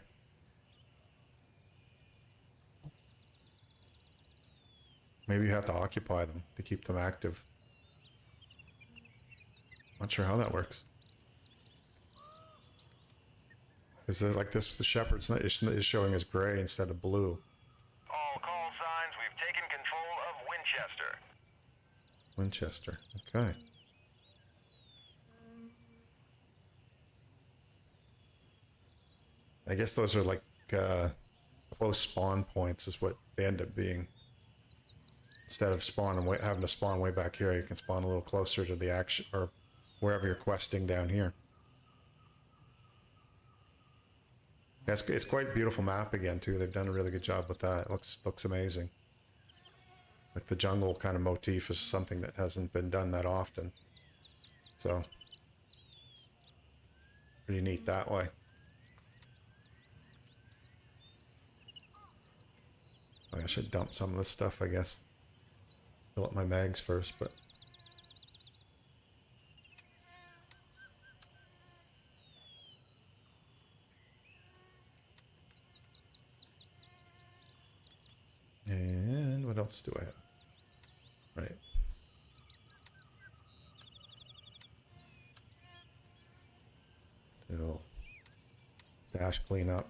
Maybe you have to occupy them to keep them active. Not sure how that works. Is it like this? The Shepherd's is showing as gray instead of blue. All call signs, we've taken control of Winchester. Winchester. Okay. I guess those are like close spawn points is what they end up being. Instead of having to spawn way back here, you can spawn a little closer to the action or wherever you're questing down here. It's quite a beautiful map again too. They've done a really good job with that. It looks amazing. Like the jungle kind of motif is something that hasn't been done that often. So pretty neat that way. I should dump some of this stuff, I guess. Fill up my mags first, but... And what else do I have? Right. It'll dash cleanup.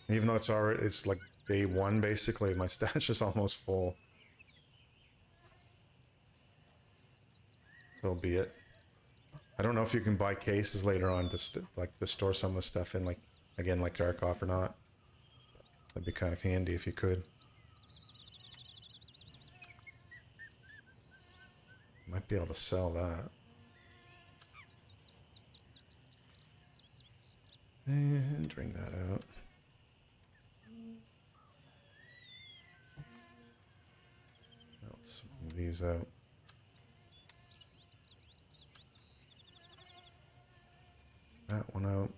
Even though it's like day 1 basically, my stash is almost full. So be it. I don't know if you can buy cases later on to store some of the stuff in, like again like Tarkov or not. That'd be kind of handy if you could. Might be able to sell that. And bring that out. Let's move these out. That one out.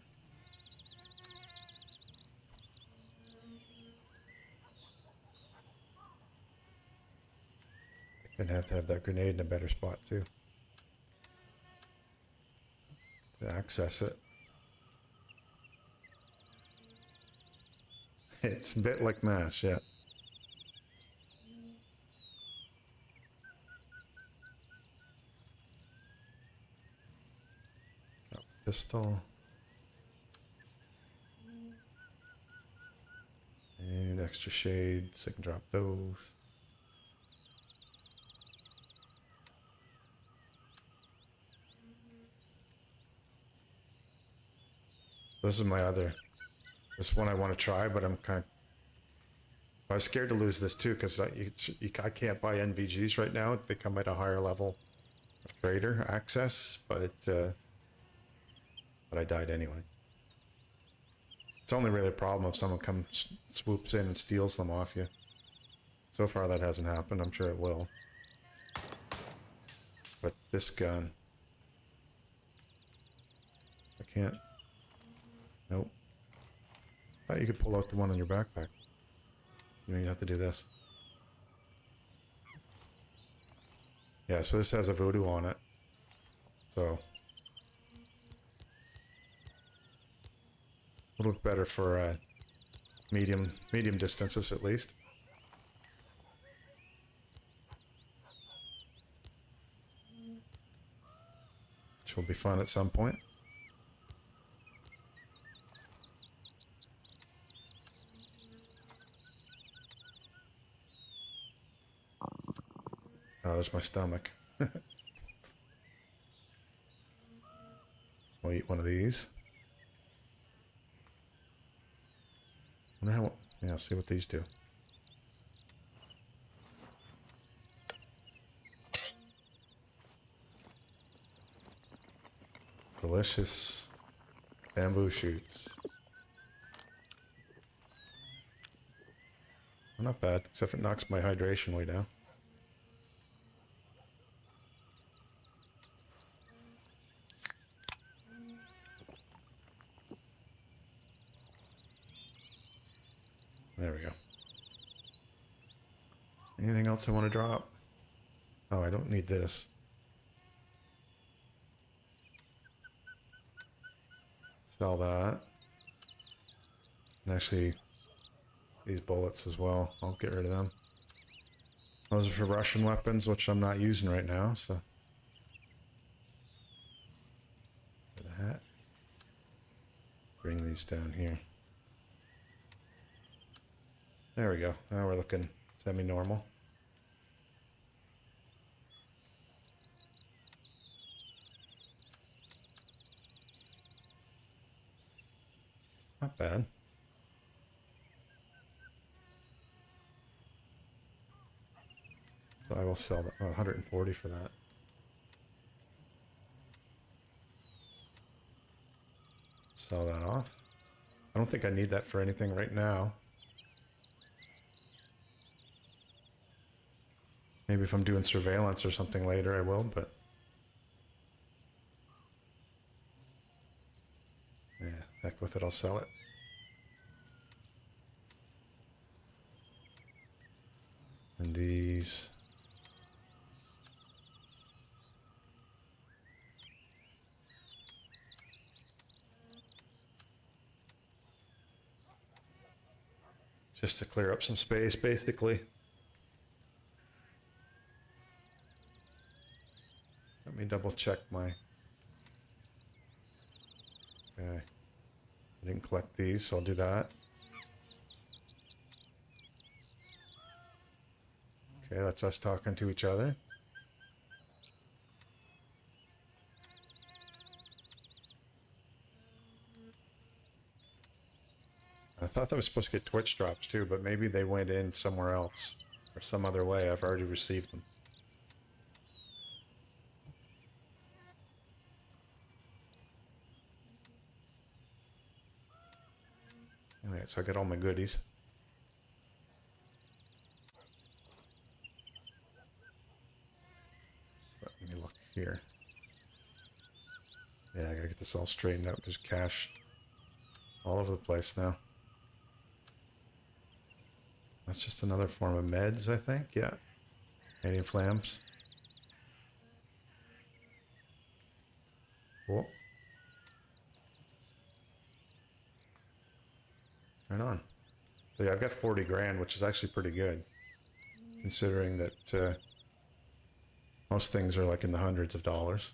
Gonna have to have that grenade in a better spot too to access it. It's a bit like MASH, yeah. Oh, pistol. And extra shades, I can drop those. This is this one I want to try, but I'm kind of I was scared to lose this too because I can't buy NVGs right now. They come at a higher level of trader access, but I died anyway. It's only really a problem if someone comes, swoops in and steals them off you. So far that hasn't happened. I'm sure it will. But this gun, I can't. Nope. Thought you could pull out the one in your backpack. You know, you have to do this. Yeah, so this has a voodoo on it. So a little bit better for medium distances at least. Which will be fun at some point. Oh, there's my stomach. I'll eat one of these. Wonder how, yeah, I'll see what these do. Delicious bamboo shoots. Well, not bad, except it knocks my hydration way down. There we go. Anything else I want to drop? Oh, I don't need this. Sell that. And actually, these bullets as well. I'll get rid of them. Those are for Russian weapons, which I'm not using right now, so. For the hat. Bring these down here. There we go. Now we're looking semi-normal. Not bad. So I will sell that. 140 for that. Sell that off. I don't think I need that for anything right now. Maybe if I'm doing surveillance or something later, I will, but yeah, heck with it, I'll sell it. And these. Just to clear up some space, basically. Let me double check my. Okay. I didn't collect these, so I'll do that. Okay, that's us talking to each other. I thought that was supposed to get Twitch drops too, but maybe they went in somewhere else or some other way. I've already received them. Alright, so I got all my goodies. Let me look here. Yeah, I gotta get this all straightened out. There's cash all over the place now. That's just another form of meds, I think. Yeah. Canadian flams. Cool. Right on. So yeah, I've got 40 grand, which is actually pretty good, considering that most things are like in the hundreds of dollars.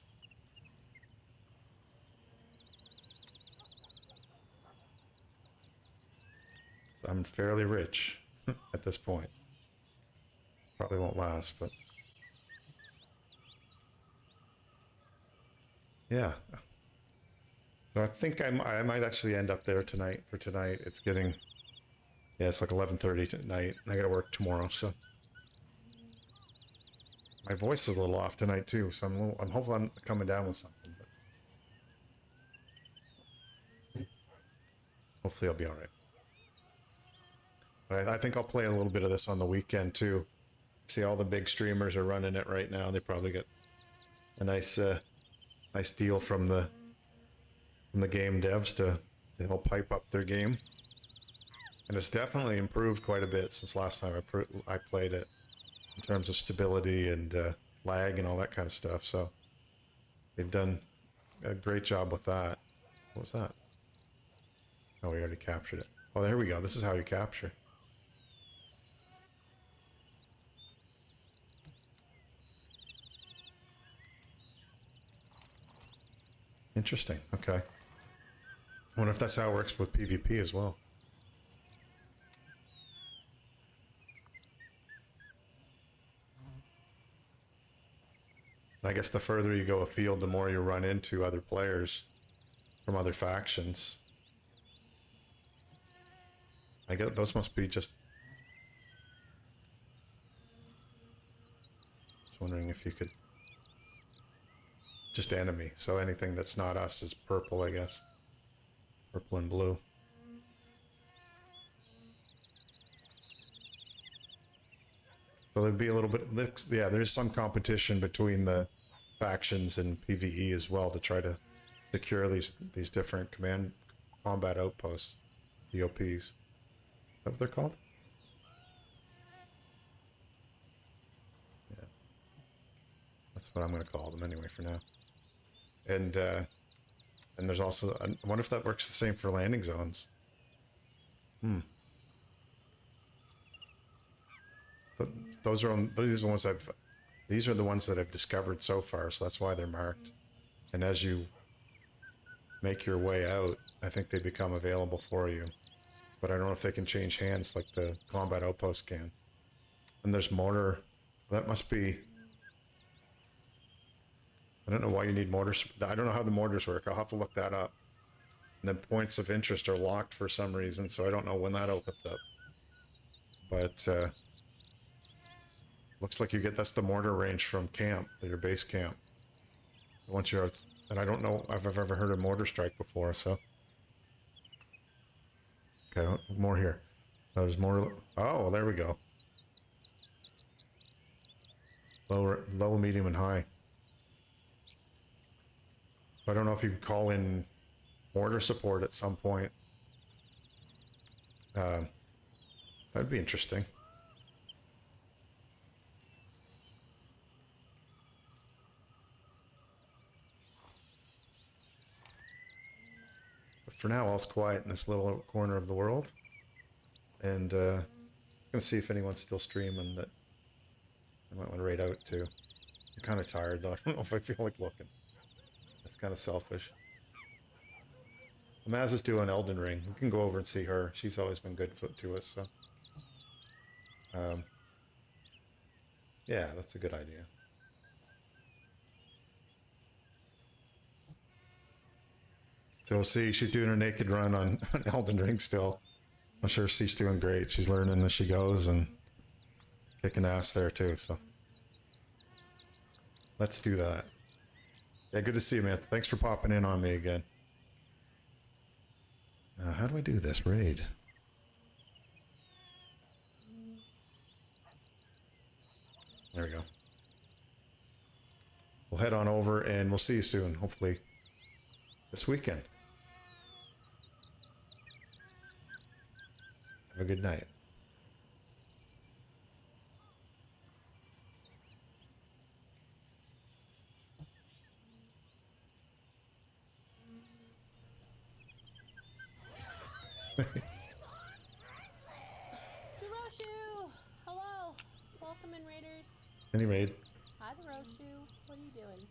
I'm fairly rich at this point. Probably won't last, but yeah. So I think I might actually end up there tonight. For tonight, it's getting Yeah, it's like 11:30 tonight, and I got to work tomorrow, so my voice is a little off tonight too. So I'm hoping I'm coming down with something, but hopefully I'll be all right. But I think I'll play a little bit of this on the weekend too. See, all the big streamers are running it right now. They probably get a nice deal from the game devs to help hype up their game. And it's definitely improved quite a bit since last time I played it, in terms of stability and lag and all that kind of stuff. So they've done a great job with that. What was that? Oh, we already captured it. Oh, there we go. This is how you capture. Interesting. Okay. I wonder if that's how it works with PvP as well. I guess the further you go afield, the more you run into other players from other factions. I guess those must be just wondering if you could just enemy. So anything that's not us is purple, I guess. Purple and blue. So there'd be a little bit, yeah, there's some competition between the factions in PvE as well to try to secure these different combat outposts, DOPs. Is that what they're called? Yeah. That's what I'm going to call them anyway for now. And there's also, I wonder if that works the same for landing zones. But these are the ones that I've discovered so far, so that's why they're marked. And as you make your way out, I think they become available for you. But I don't know if they can change hands like the combat outpost can. And there's mortar. That must be, I don't know why you need mortars. I don't know how the mortars work. I'll have to look that up. And then points of interest are locked for some reason, so I don't know when that opens up. But looks like you get, that's the mortar range from camp, your base camp. So once you're out, and I don't know if I've ever heard a mortar strike before, so. Okay, more here. Oh, there's more, oh, there we go. Low, medium, and high. I don't know if you could call in mortar support at some point. That'd be interesting. But for now, all's quiet in this little corner of the world. And I'm gonna see if anyone's still streaming that I might want to raid out to. I'm kind of tired though. I don't know if I feel like looking. That's kind of selfish. Maz is doing Elden Ring. We can go over and see her. She's always been good to us, so. Yeah, that's a good idea. So we'll see. She's doing her naked run on Elden Ring still. I'm sure she's doing great. She's learning as she goes and kicking ass there too, so. Let's do that. Yeah, good to see you, man. Thanks for popping in on me again. How do I do this raid? There we go. We'll head on over and we'll see you soon, hopefully this weekend. Have a good night. Hiroshu! Hello! Welcome in, Raiders. Any raid? Hi, Hiroshu. What are you doing?